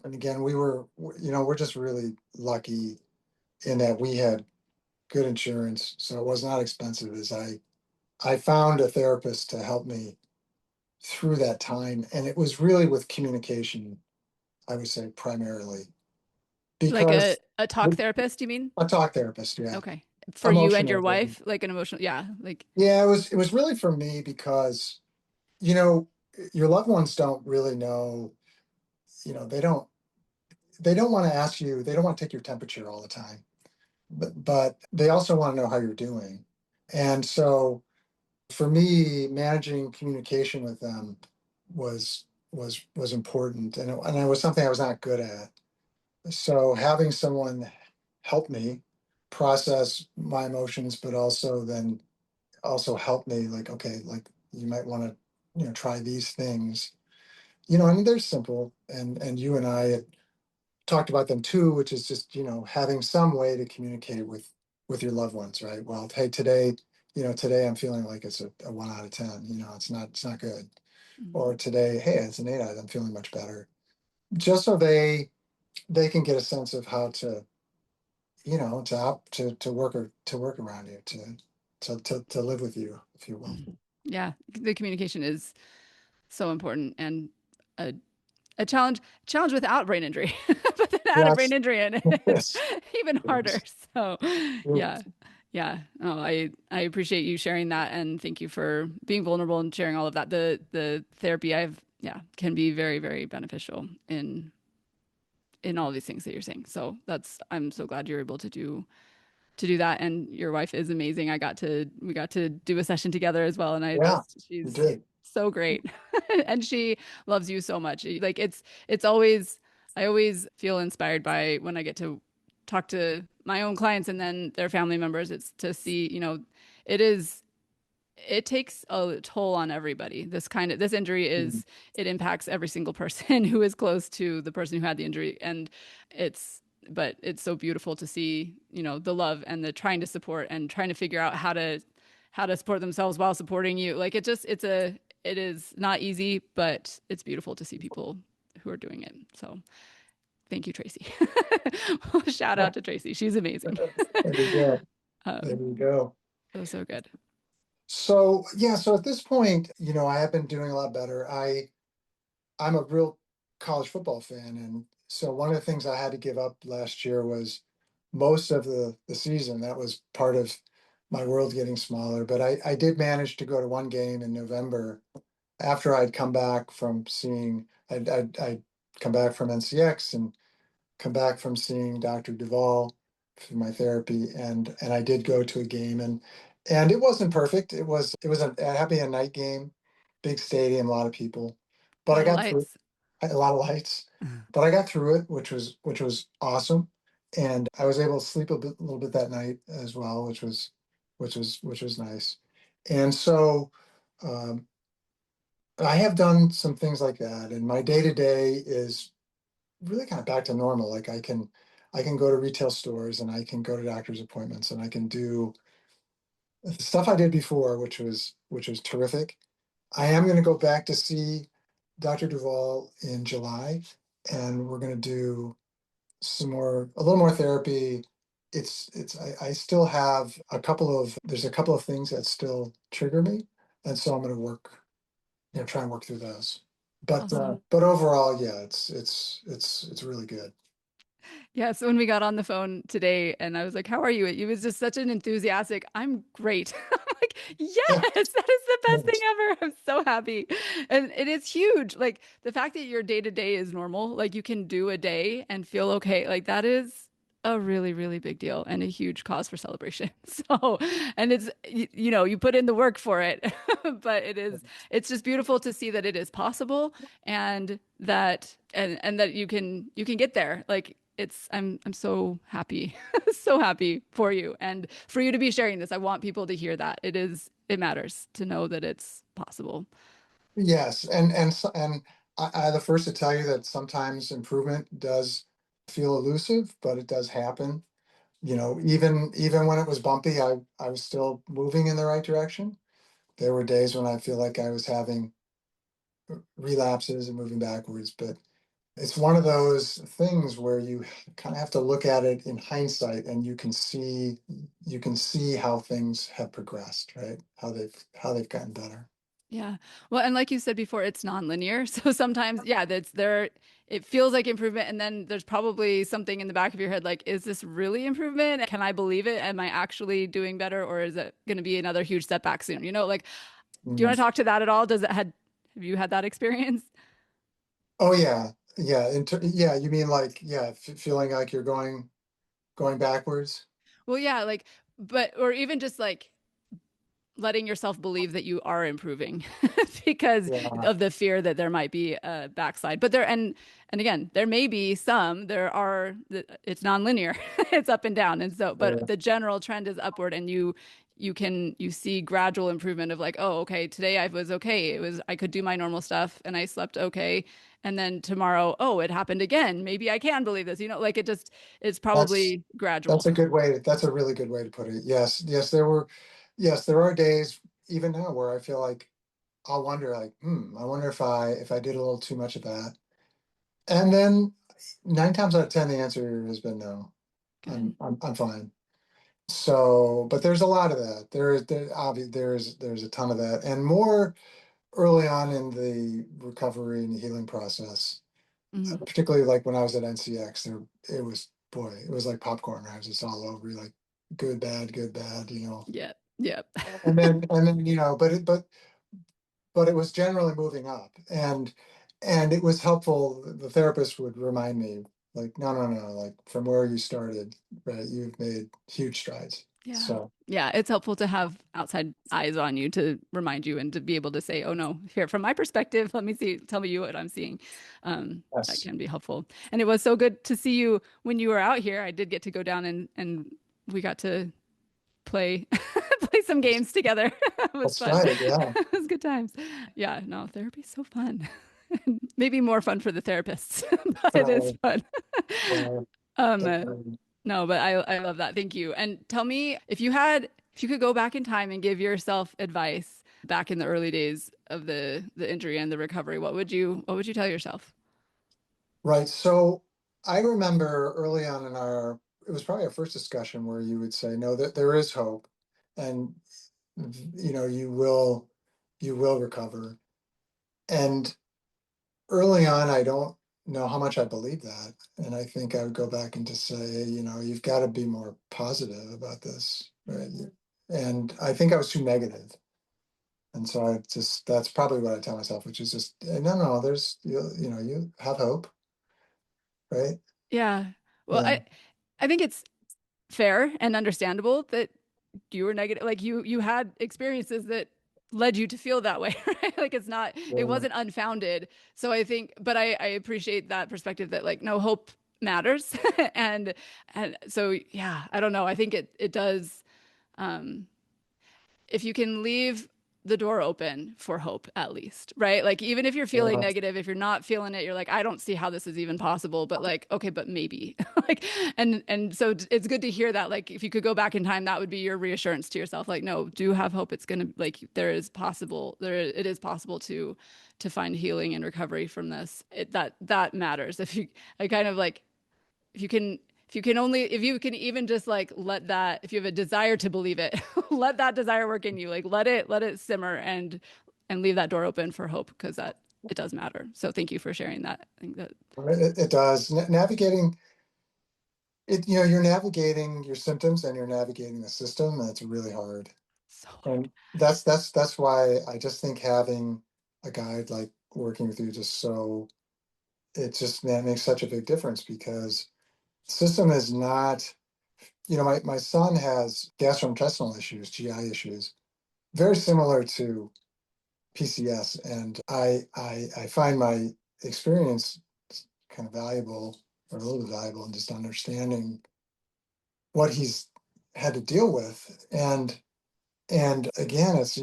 and again, we're just really lucky in that we had good insurance, so it was not expensive. As I found a therapist to help me through that time, and it was really with communication, I would say primarily, like a, because a talk therapist, you mean? a talk therapist, yeah, Okay. For you and your emotional. wife, like an emotional, yeah, like, Yeah, it was really for me because you know your loved ones don't really know. They don't want to ask you. They don't want to take your temperature all the time, but they also want to know how you're doing. And so for me, managing communication with them was important, and it was something I was not good at. So having someone help me process my emotions, but also then also help me like, okay, like you might want to try these things. I mean, they're simple, and you and I had talked about them too, which is just having some way to communicate with. with your loved ones, right? Well, hey, today, today I'm feeling like it's a 1 out of 10. It's not good. Mhm. Or today, hey, it's an 8 out. I'm feeling much better. Just so they can get a sense of how to, to work around you, to live with you, if you will. Mhm. Yeah, the communication is so important and a a challenge without brain injury, but then add a brain Yes, injury in, it's yes, even harder. yes. So, yeah, yeah. Oh, I appreciate you sharing that, and thank you for being vulnerable and sharing all of that. The therapy I've yeah can be very very beneficial in all these things that you're saying. So that's I'm so glad you're able to do that. And your wife is amazing. We got to do a session together as well. And Yeah, you she's did. so great. And she loves you so much. Like it's always, I always feel inspired by when I get to talk to my own clients and then their family members. It's to see, it is, it takes a toll on everybody. This injury Mhm. it impacts every single person who is close to the person who had the injury. And it's, but it's so beautiful to see, the love and the trying to support and trying to figure out how to support themselves while supporting you. Like it is not easy, but it's beautiful to see people who are doing it. So thank you, Tracy. Shout out to Tracy. She's amazing. There you go. There um, you go. so good. So yeah, so at this point, I have been doing a lot better. I'm a real college football fan, and so one of the things I had to give up last year was most of the season. That was part of my world getting smaller. But I did manage to go to one game in November after I'd come back from seeing I'd come back from NCX and come back from seeing Dr. Duvall for my therapy, and I did go to a game, and it wasn't perfect. It was a happy a night game, big stadium, a lot of people, A but I lot of got through lights. it, a lot of lights, but I got through it, which was awesome, and I was able to sleep a little bit that night as well, which was nice, and so. Um, I have done some things like that, and my day to day is really kind of back to normal. Like I can go to retail stores and I can go to doctor's appointments and I can do the stuff I did before, which was terrific. I am going to go back to see Dr. Duvall in July, and we're going to do a little more therapy. I still have there's a couple of things that still trigger me, and so I'm going to try and work through those. Awesome. But overall, yeah, it's really good. Yeah, so when we got on the phone today and I was like, "How are you?" It was just such an enthusiastic, "I'm great." I'm like, Yeah. "Yes, that is the best thing Yes. ever." I'm so happy. And it is huge. Like the fact that your day to day is normal, like you can do a day and feel okay, like that is a really, really big deal and a huge cause for celebration. So, and you put in the work for it, but it's just beautiful to see that it is possible and that you can get there. Like I'm so happy, so happy for you and for you to be sharing this. I want people to hear that it matters to know that it's possible. Yes, and I'm the first to tell you that sometimes improvement does feel elusive, but it does happen. Even when it was bumpy, I was still moving in the right direction. There were days when I feel like I was having relapses and moving backwards, but it's one of those things where you kind of have to look at it in hindsight, and you can see how things have progressed, right? How they've gotten better. Yeah. Well, and like you said before, it's nonlinear. So sometimes, yeah, it feels like improvement. And then there's probably something in the back of your head like, is this really improvement? Can I believe it? Am I actually doing better? Or is it going to be another huge setback soon? Like, do you Mm. want to talk to that at all? Have you had that experience? Oh yeah, yeah. Yeah, you mean like yeah, feeling like you're going backwards. Well, yeah, or even just like letting yourself believe that you are improving because Yeah, of the fear that there might be a backslide. But and again, there may be some, it's nonlinear, it's up and down. And so, but yeah, the general trend is upward and you see gradual improvement of like, oh, okay, today I was okay. I could do my normal stuff and I slept okay. And then tomorrow, oh, it happened again. Maybe I can believe this. Like it just, it's That's probably that's gradual. a good way. That's a really good way to put it. Yes, there are days even now where I feel like I'll wonder, like, I wonder if I did a little too much of that. And then 9 times out of 10, the answer has been no. Good. I'm fine. So, but there's a lot of that. There's a ton of that, and more early on in the recovery and the healing process, Mm. particularly like when I was at NCX. It was, boy, it was like popcorn. I was just all over, like good, bad. Yep. Yep. And then but it was generally moving up, and it was helpful. The therapist would remind me, like, no, like from where you started, right? You've made huge strides. Yeah. So Yeah. It's helpful to have outside eyes on you to remind you and to be able to say, oh no, here from my perspective, let me see, tell me you what I'm seeing. That yes, can be helpful. And it was so good to see you when you were out here. I did get to go down and we got to play play some games together. It was that's fun. right. Yeah, It was good times. Yeah, no, therapy's so fun. Maybe more fun for the therapists, but it is definitely. fun. Yeah, Um, definitely. no, but I love that. Thank you. And tell me if you could go back in time and give yourself advice back in the early days of the injury and the recovery, what would you tell yourself? Right. So I remember early on it was probably our first discussion where you would say, no, that there is hope, and you will recover. And early on, I don't know how much I believe that. And I think I would go back and just say, you've got to be more positive about this, right? And I think I was too negative. And so that's probably what I tell myself, which is just, no, you have hope, right? Yeah. Well, Yeah. I think it's fair and understandable that you were negative, like you had experiences that led you to feel that way, right? Like it Yeah. wasn't unfounded. So I think, but I appreciate that perspective that like no, hope matters. and and so yeah, I don't know, I think it does. um if you can leave the door open for hope, at least, right? Like even if you're feeling Yeah. negative, if you're not feeling it, you're like, I don't see how this is even possible, but like, okay, but maybe. Like, and so it's good to hear that. Like if you could go back in time, that would be your reassurance to yourself. Like, no, do have hope. It's gonna, like, it is possible to find healing and recovery from this. That matters. If you, I kind of like, if you can, if you can even just like let that, if you have a desire to believe it, let that desire work in you. Like let it simmer and leave that door open for hope, because that it does matter. So thank you for sharing that. I think that It does. Navigating it, you're navigating your symptoms and you're navigating the system. And it's really hard. so hard. And that's why I just think having a guide like working with you that makes such a big difference, because system is not, my son has gastrointestinal issues, GI issues, very similar to PCS. And I find my experience kind of valuable, or a little bit valuable, in just understanding what he's had to deal with. And again, it's,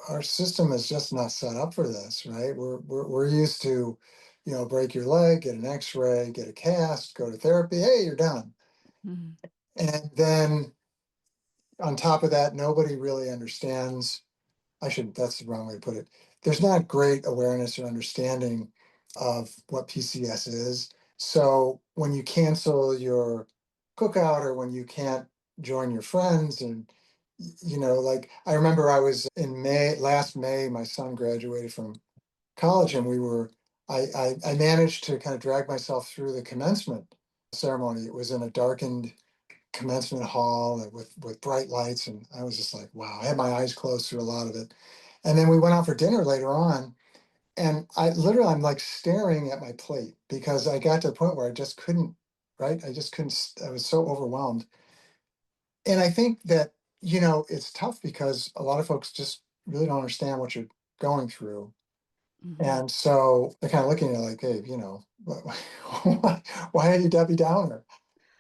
our system is just not set up for this, right? We're used to, break your leg, get an X-ray, get a cast, go to therapy, hey, you're done. Mhm. And then on top of that, nobody really understands. That's the wrong way to put it. There's not great awareness or understanding of what PCS is. So when you cancel your cookout, or when you can't join your friends, and like I remember I was in last May, my son graduated from college, and I managed to kind of drag myself through the commencement ceremony. It was in a darkened commencement hall with bright lights, and I was just like, wow, I had my eyes closed through a lot of it. And then we went out for dinner later on, and I'm like staring at my plate, because I got to the point where I just couldn't, right? I just couldn't, I was so overwhelmed. And I think that, it's tough because a lot of folks just really don't understand what you're going through. Mhm. And so they're kind of looking at you like, hey, why are you Debbie Downer?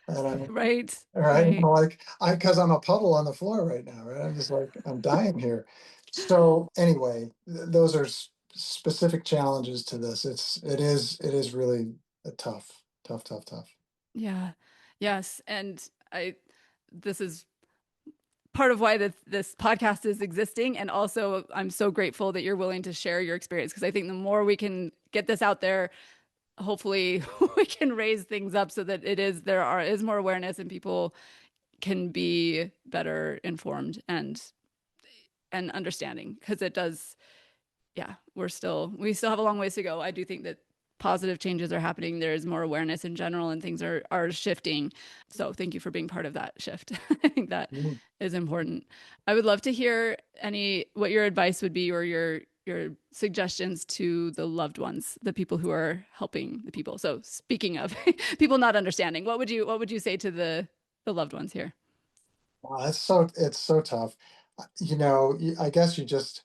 And I'm, Right. all right, Right. like because I'm a puddle on the floor right now, right? I'm just like, I'm dying here. So anyway, those are specific challenges to this. It is really a tough. Yeah. Yes. And this is part of why this podcast is existing. And also, I'm so grateful that you're willing to share your experience because I think the more we can get this out there, hopefully we can raise things up so that there is more awareness and people can be better informed and understanding because it does, yeah, we still have a long ways to go. I do think that positive changes are happening. There is more awareness in general and things are shifting. So thank you for being part of that shift. I think that Mm. is important. I would love to hear what your advice would be or your suggestions to the loved ones, the people who are helping the people. So speaking of people not understanding, what would you say to the loved ones here? Wow, it's so tough. I guess you just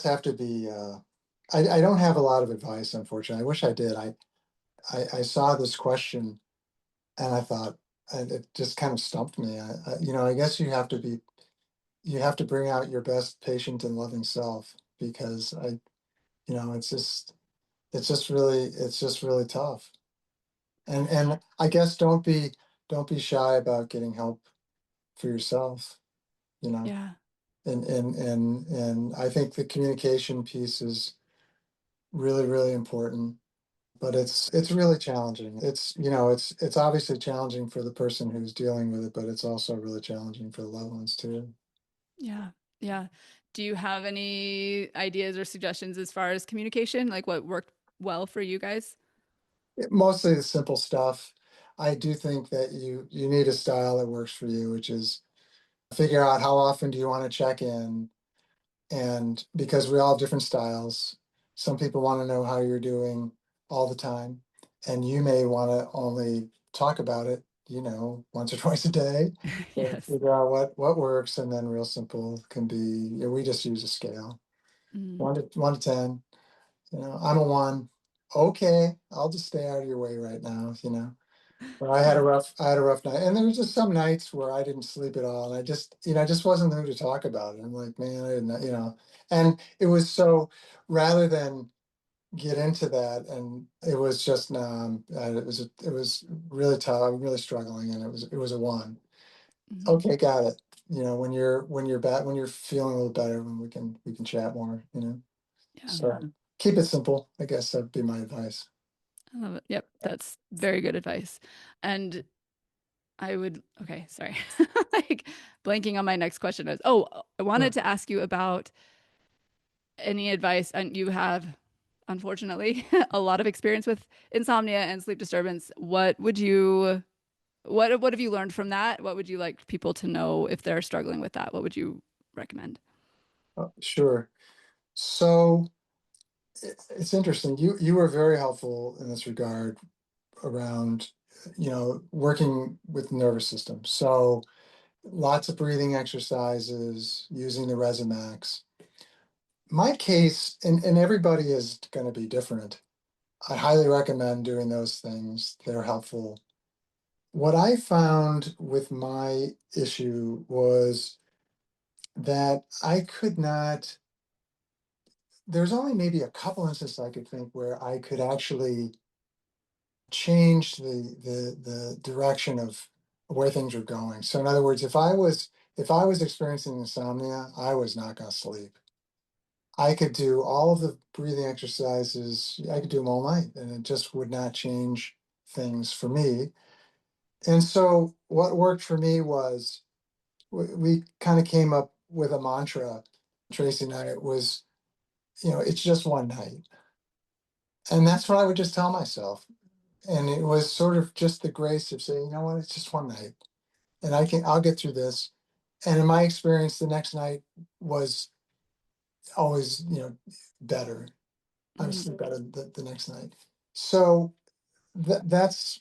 have to be. I don't have a lot of advice, unfortunately. I wish I did. I saw this question and I thought, and it just kind of stumped me. I guess you have to bring out your best patient and loving self because it's just really tough. And I guess don't be shy about getting help for yourself. You know, Yeah. and I think the communication piece is really, really important. But it's really challenging. It's obviously challenging for the person who's dealing with it, but it's also really challenging for the loved ones too. Yeah. Yeah. Do you have any ideas or suggestions as far as communication? Like what worked well for you guys? Mostly the simple stuff. I do think that you need a style that works for you, which is figure out how often do you want to check in, and because we all have different styles, some people want to know how you're doing all the time, and you may want to only talk about it, once or twice a day. So Yes. figure out what works, and then real simple can be, we just use a scale, Mm, 1 to 10. I'm a 1. Okay, I'll just stay out of your way right now. But yeah. I had a rough night, and there was just some nights where I didn't sleep at all, and I just wasn't there to talk about it. I'm like, man, I didn't. And it was so, rather than get into that, and it was just, it was really tough. I'm really struggling, and it was a 1. Mm, Okay, got it. When you're feeling a little better, when we can chat more. yeah. So keep it simple. I guess that'd be my advice. I love it. Yep. That's very good advice. And okay, sorry. Like blanking on my next question is, I wanted Sure. to ask you about any advice, and you have, unfortunately, a lot of experience with insomnia and sleep disturbance. What have you learned from that? What would you like people to know if they're struggling with that? What would you recommend? Sure. So it's interesting. You were very helpful in this regard around, working with the nervous system. So lots of breathing exercises, using the Resemax. My case, and everybody is going to be different. I highly recommend doing those things. They're helpful. What I found with my issue was that I could not, there's only maybe a couple instances I could think where I could actually change the direction of where things were going. So in other words, if I was experiencing insomnia, I was not going to sleep. I could do all of the breathing exercises. I could do them all night, and it just would not change things for me. And so what worked for me was we kind of came up with a mantra, Tracy and I. It was, it's just one night, and that's what I would just tell myself. And it was sort of just the grace of saying, you know what, it's just one night, and I'll get through this. And in my experience, the next night was always, better. I would Mm, sleep better the next night. So that's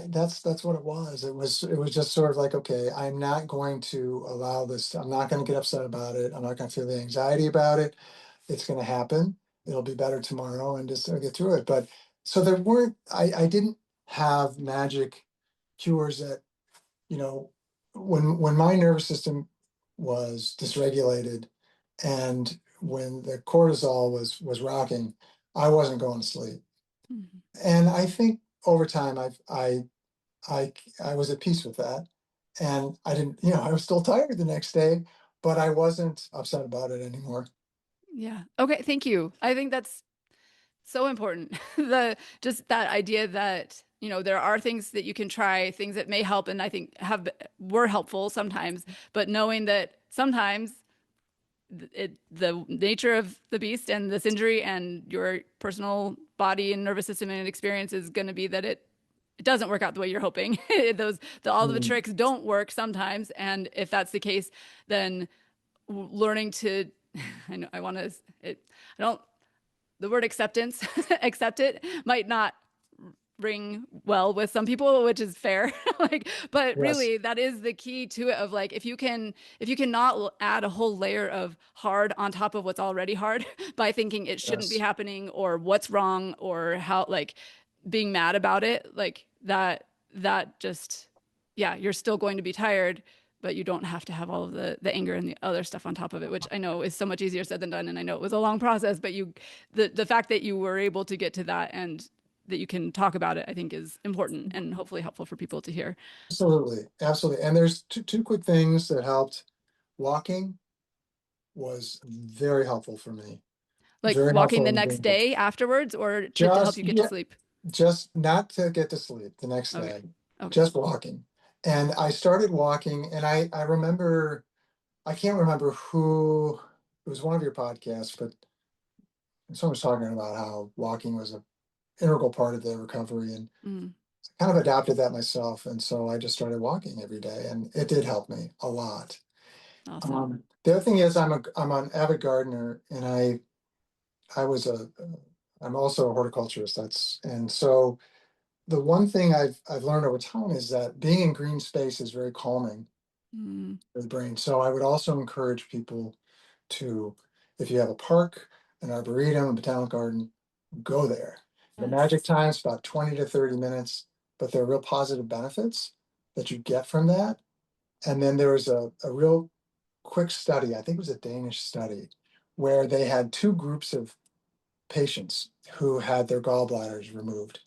that's what it was. It was just sort of like, okay, I'm not going to allow this. I'm not going to get upset about it. I'm not going to feel the anxiety about it. It's going to happen. It'll be better tomorrow, and just get through it. But so there weren't. I didn't have magic cures that, you know when my nervous system was dysregulated, and when the cortisol was rocking, I wasn't going to sleep. Mhm. And I think over time, I was at peace with that, and I didn't, I was still tired the next day, but I wasn't upset about it anymore. Yeah. Okay. Thank you. I think that's so important. The just that idea that, there are things that you can try, things that may help, and I think were helpful sometimes, but knowing that sometimes the nature of the beast and this injury and your personal body and nervous system and experience is going to be that it doesn't work out the way you're hoping. All of the Mm, tricks don't work sometimes, and if that's the case, then learning to I know I want to I don't the word acceptance accept it might not ring well with some people, which is fair. But yes, really that is the key to it, of like, if you cannot add a whole layer of hard on top of what's already hard by thinking it shouldn't be yes. happening or what's wrong or how, like, being mad about it, like that just, yeah, you're still going to be tired, but you don't have to have all of the anger and the other stuff on top of it, which I know is so much easier said than done. And I know it was a long process, but the fact that you were able to get to that and that you can talk about it, I think is important and hopefully helpful for people to hear. Absolutely, absolutely. And there's two quick things that helped. Walking was very helpful for me. Like Very walking helpful the in next being able day afterwards, or to help just you get to yeah, sleep. just not to get to sleep the next Okay. day, Okay. just walking. And I started walking, and I remember, I can't remember who, it was one of your podcasts, but someone was talking about how walking was an integral part of the recovery, and Mm, kind of adopted that myself. And so I just started walking every day, and it did help me a lot. awesome. The other thing is I'm an avid gardener, and I was I'm also a horticulturist. And so the one thing I've learned over time is that being in green space is very calming Mm, for the brain. So I would also encourage people to, if you have a park, an arboretum, a botanical garden, go there. The magic yes. time is about 20 to 30 minutes, but there are real positive benefits that you get from that. And then there was a real quick study, I think it was a Danish study, where they had two groups of patients who had their gallbladders removed.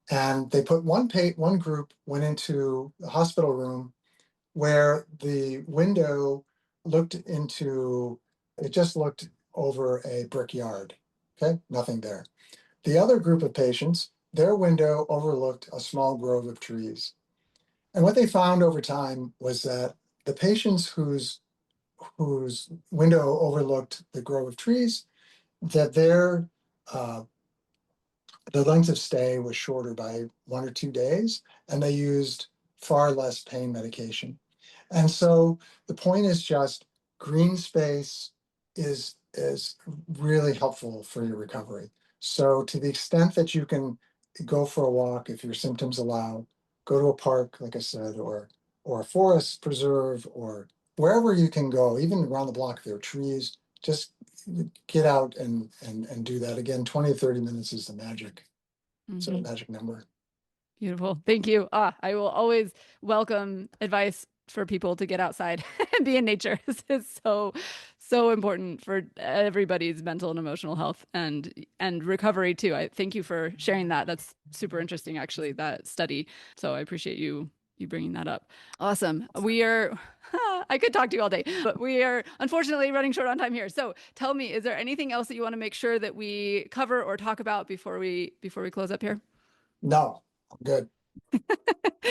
And they put one group went into the hospital room where the window looked into, it just looked over a brick yard. Okay, nothing there. The other group of patients, their window overlooked a small grove of trees. And what they found over time was that the patients whose window overlooked the grove of trees, that uh, the length of stay was shorter by 1 or 2 days, and they used far less pain medication. And so the point is just green space is really helpful for your recovery. So to the extent that you can go for a walk, if your symptoms allow, go to a park, like I said, or a forest preserve, or wherever you can go, even around the block if there are trees, just get out and do that. Again, 20 to 30 minutes is the magic. So Hmm. magic number. Beautiful. Thank you. I will always welcome advice for people to get outside and be in nature. This is so important for everybody's mental and emotional health and recovery too. I thank you for sharing that. That's super interesting, actually, that study. So I appreciate you bringing that up. Awesome. We are I could talk to you all day, but we are unfortunately running short on time here. So tell me, is there anything else that you want to make sure that we cover or talk about before we close up here? No, I'm good.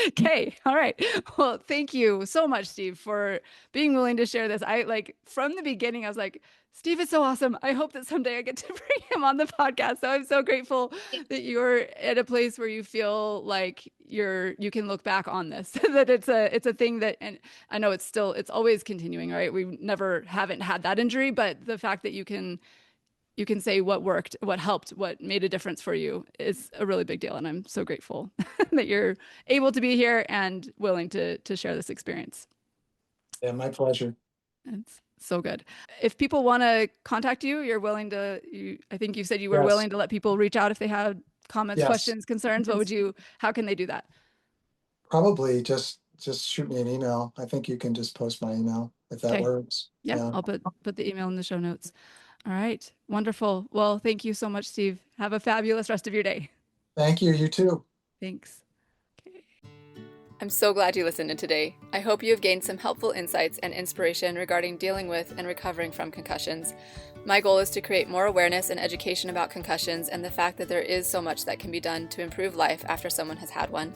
Okay. All right. Well, thank you so much, Steve, for being willing to share this. I like from the beginning, I was like, Steve is so awesome. I hope that someday I get to bring him on the podcast. So I'm so grateful that you're at a place where you feel like you can look back on this, that it's a thing that, and I know it's always continuing, right? We never haven't had that injury, but the fact that you can say what worked, what helped, what made a difference for you is a really big deal. And I'm so grateful that you're able to be here and willing to share this experience. Yeah, my pleasure. It's so good. If people want to contact you, you're willing to, I think you said you were Yes, willing to let people reach out if they had comments, yes. questions, concerns. How can they do that? Probably just shoot me an email. I think you can just post my email if that Okay. works. Yeah, Yeah. I'll put the email in the show notes. All right. Wonderful. Well, thank you so much, Steve. Have a fabulous rest of your day. Thank you. You too. Thanks. Okay. I'm so glad you listened in today. I hope you have gained some helpful insights and inspiration regarding dealing with and recovering from concussions. My goal is to create more awareness and education about concussions and the fact that there is so much that can be done to improve life after someone has had one.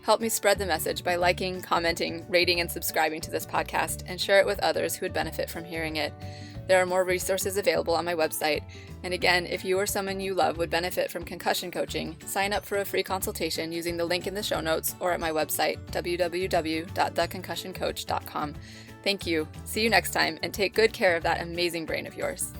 Help me spread the message by liking, commenting, rating, and subscribing to this podcast, and share it with others who would benefit from hearing it. There are more resources available on my website. And again, if you or someone you love would benefit from concussion coaching, sign up for a free consultation using the link in the show notes or at my website, www.theconcussioncoach.com. Thank you. See you next time, and take good care of that amazing brain of yours.